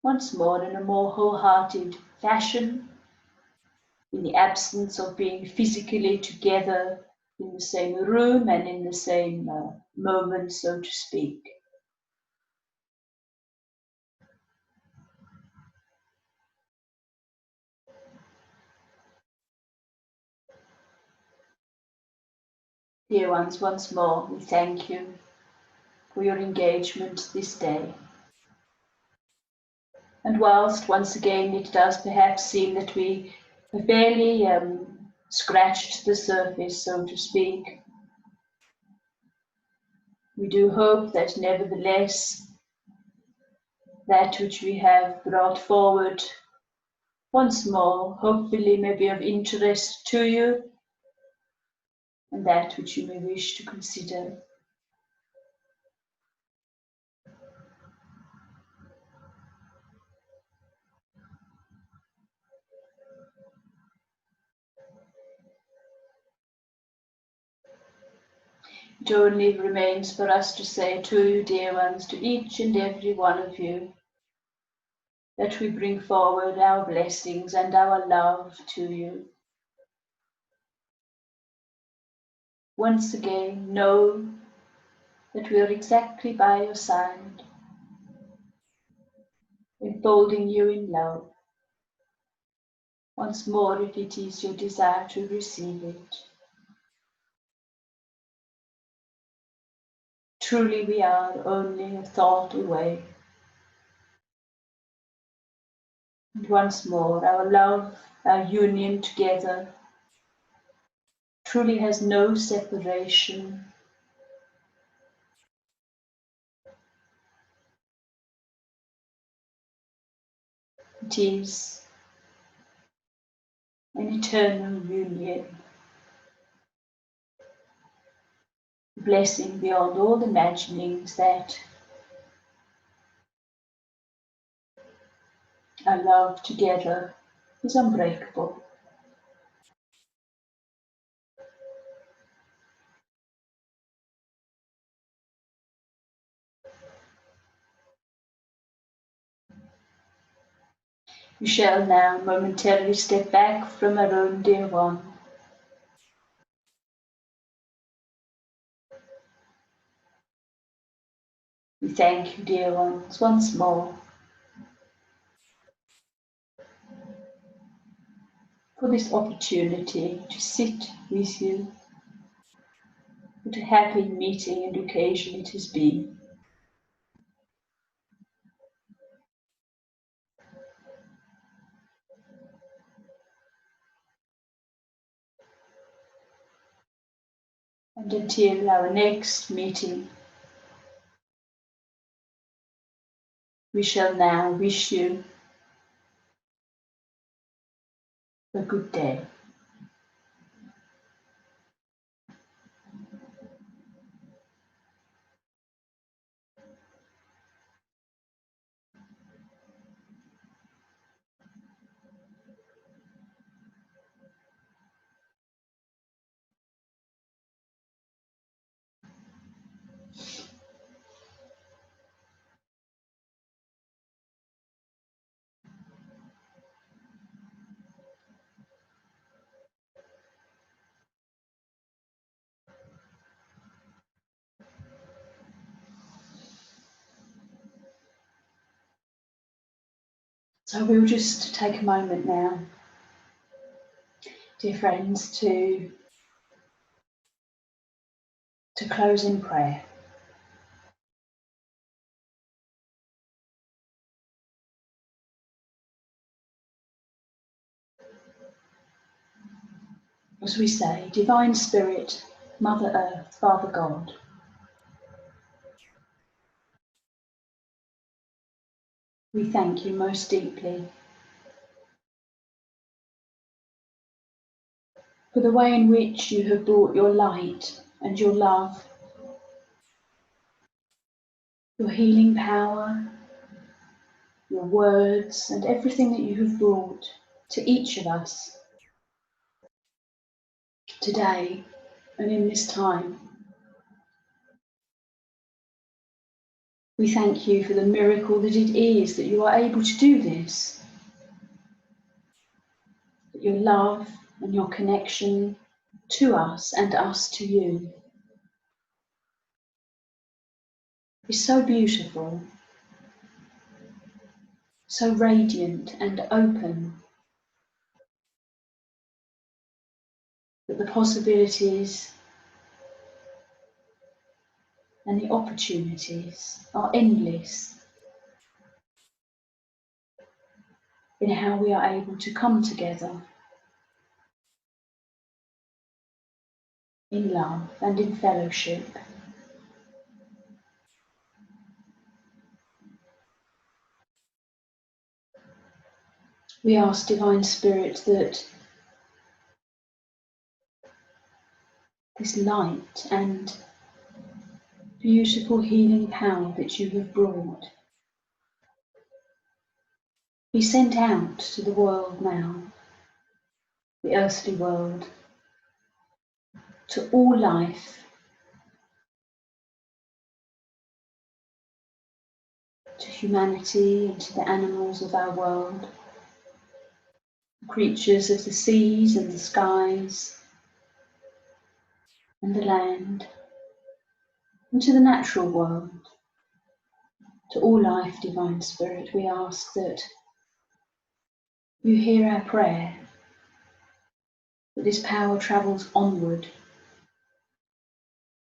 once more in a more wholehearted fashion, in the absence of being physically together in the same room and in the same moment, so to speak. Dear ones, once more we thank you for your engagement this day. And whilst once again it does perhaps seem that we have barely scratched the surface, so to speak, we do hope that nevertheless that which we have brought forward once more hopefully may be of interest to you, and that which you may wish to consider. It only remains for us to say to you, dear ones, to each and every one of you, that we bring forward our blessings and our love to you. Once again, know that we are exactly by your side, enfolding you in love. Once more, if it is your desire to receive it. Truly we are only a thought away. And once more, our love, our union together, truly has no separation. It is an eternal union, a blessing beyond all imaginings that our love together is unbreakable. We shall now momentarily step back from our own dear one. We thank you, dear ones, once more for this opportunity to sit with you. What a happy meeting and occasion it has been. And until our next meeting, we shall now wish you a good day. So we'll just take a moment now, dear friends, to close in prayer. As we say, Divine Spirit, Mother Earth, Father God, we thank you most deeply for the way in which you have brought your light and your love, your healing power, your words, and everything that you have brought to each of us today and in this time. We thank you for the miracle that it is that you are able to do this, that your love and your connection to us and us to you is so beautiful, so radiant and open, that the possibilities and the opportunities are endless in how we are able to come together in love and in fellowship. We ask, Divine Spirit, that this light and beautiful healing power that you have brought be sent out to the world now, the earthly world, to all life, to humanity and to the animals of our world, the creatures of the seas and the skies and the land, and to the natural world, to all life, Divine Spirit. We ask that you hear our prayer, that this power travels onward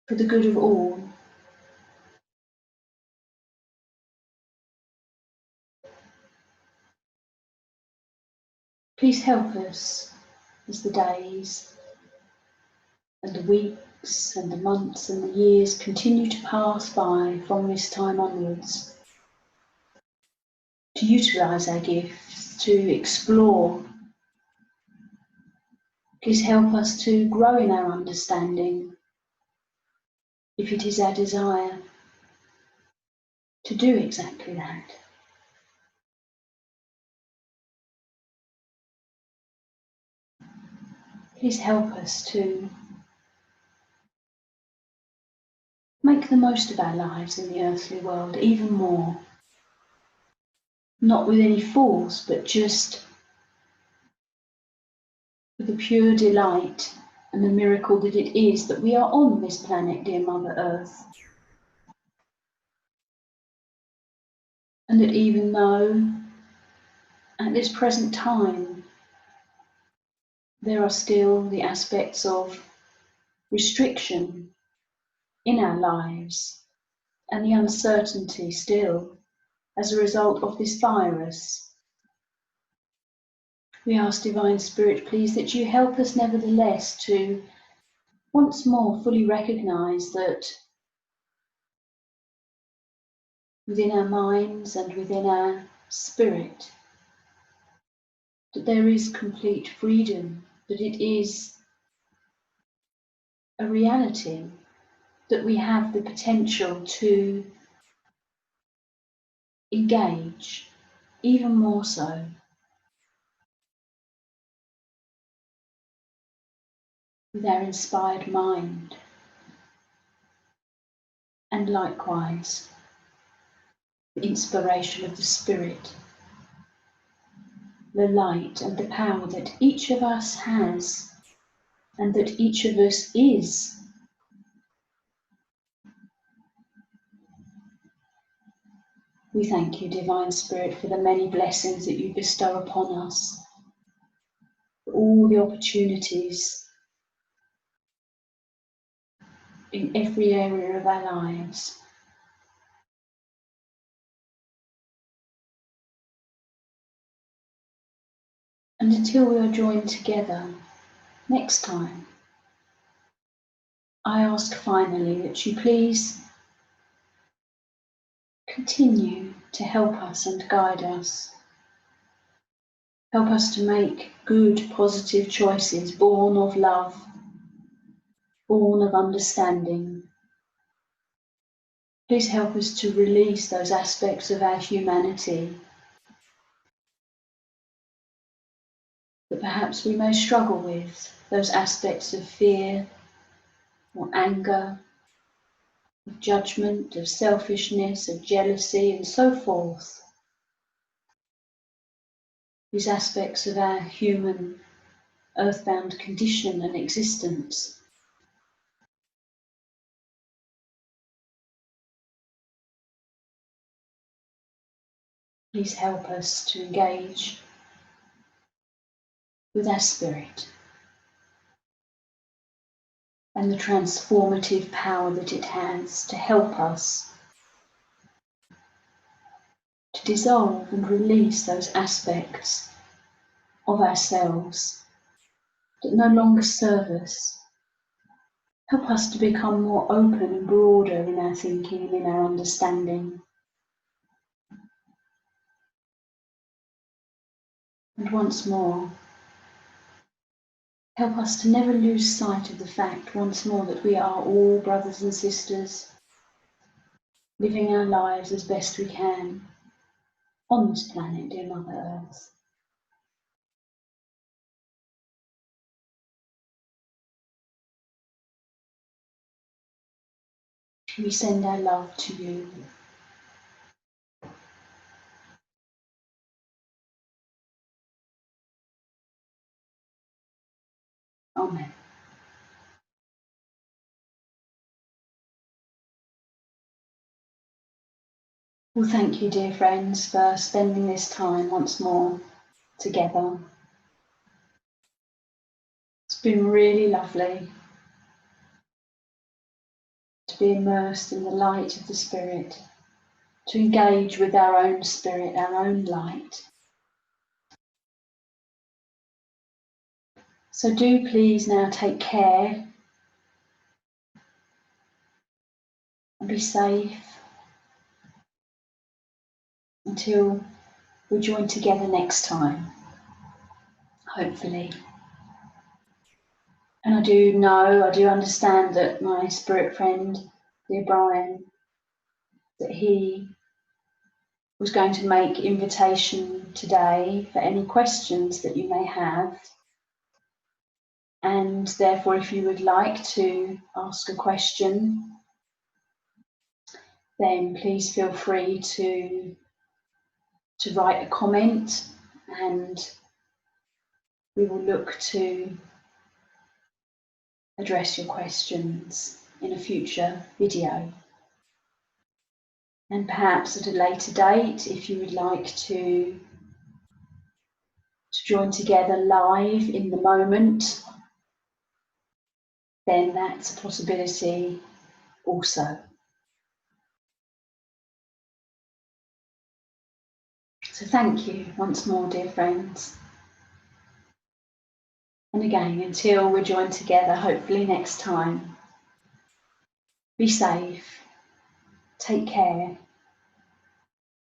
for the good of all. Please help us as the days and the weeks and the months and the years continue to pass by from this time onwards, to utilise our gifts, to explore. Please help us to grow in our understanding, if it is our desire to do exactly that. Please help us to make the most of our lives in the earthly world even more, not with any force, but just with the pure delight and the miracle that it is that we are on this planet, dear Mother Earth. And that even though at this present time there are still the aspects of restriction in our lives and the uncertainty still as a result of this virus, we ask, Divine Spirit, please, that you help us nevertheless to once more fully recognise that within our minds and within our spirit, that there is complete freedom, that it is a reality, that we have the potential to engage even more so with our inspired mind, and likewise the inspiration of the spirit, the light and the power that each of us has and that each of us is. We thank you, Divine Spirit, for the many blessings that you bestow upon us, for all the opportunities in every area of our lives. And until we are joined together next time, I ask finally that you please continue to help us and guide us. Help us to make good, positive choices born of love, born of understanding. Please help us to release those aspects of our humanity that perhaps we may struggle with, those aspects of fear or anger, of judgment, of selfishness, of jealousy, and so forth. These aspects of our human, earthbound condition and existence. Please help us to engage with our spirit and the transformative power that it has to help us to dissolve and release those aspects of ourselves that no longer serve us. Help us to become more open and broader in our thinking and in our understanding. And once more, help us to never lose sight of the fact once more that we are all brothers and sisters, living our lives as best we can on this planet, dear Mother Earth. We send our love to you. Amen. Well, thank you, dear friends, for spending this time once more together. It's been really lovely to be immersed in the light of the Spirit, to engage with our own spirit, our own light. So do please now take care and be safe until we join together next time, hopefully. And I do understand that my spirit friend, dear Brian, that he was going to make invitation today for any questions that you may have. And therefore, if you would like to ask a question, then please feel free to write a comment, and we will look to address your questions in a future video. And perhaps at a later date, if you would like to join together live in the moment, then that's a possibility also. So thank you once more, dear friends. And again, until we're joined together, hopefully next time, be safe, take care,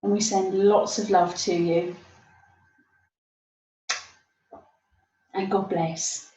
and we send lots of love to you. And God bless.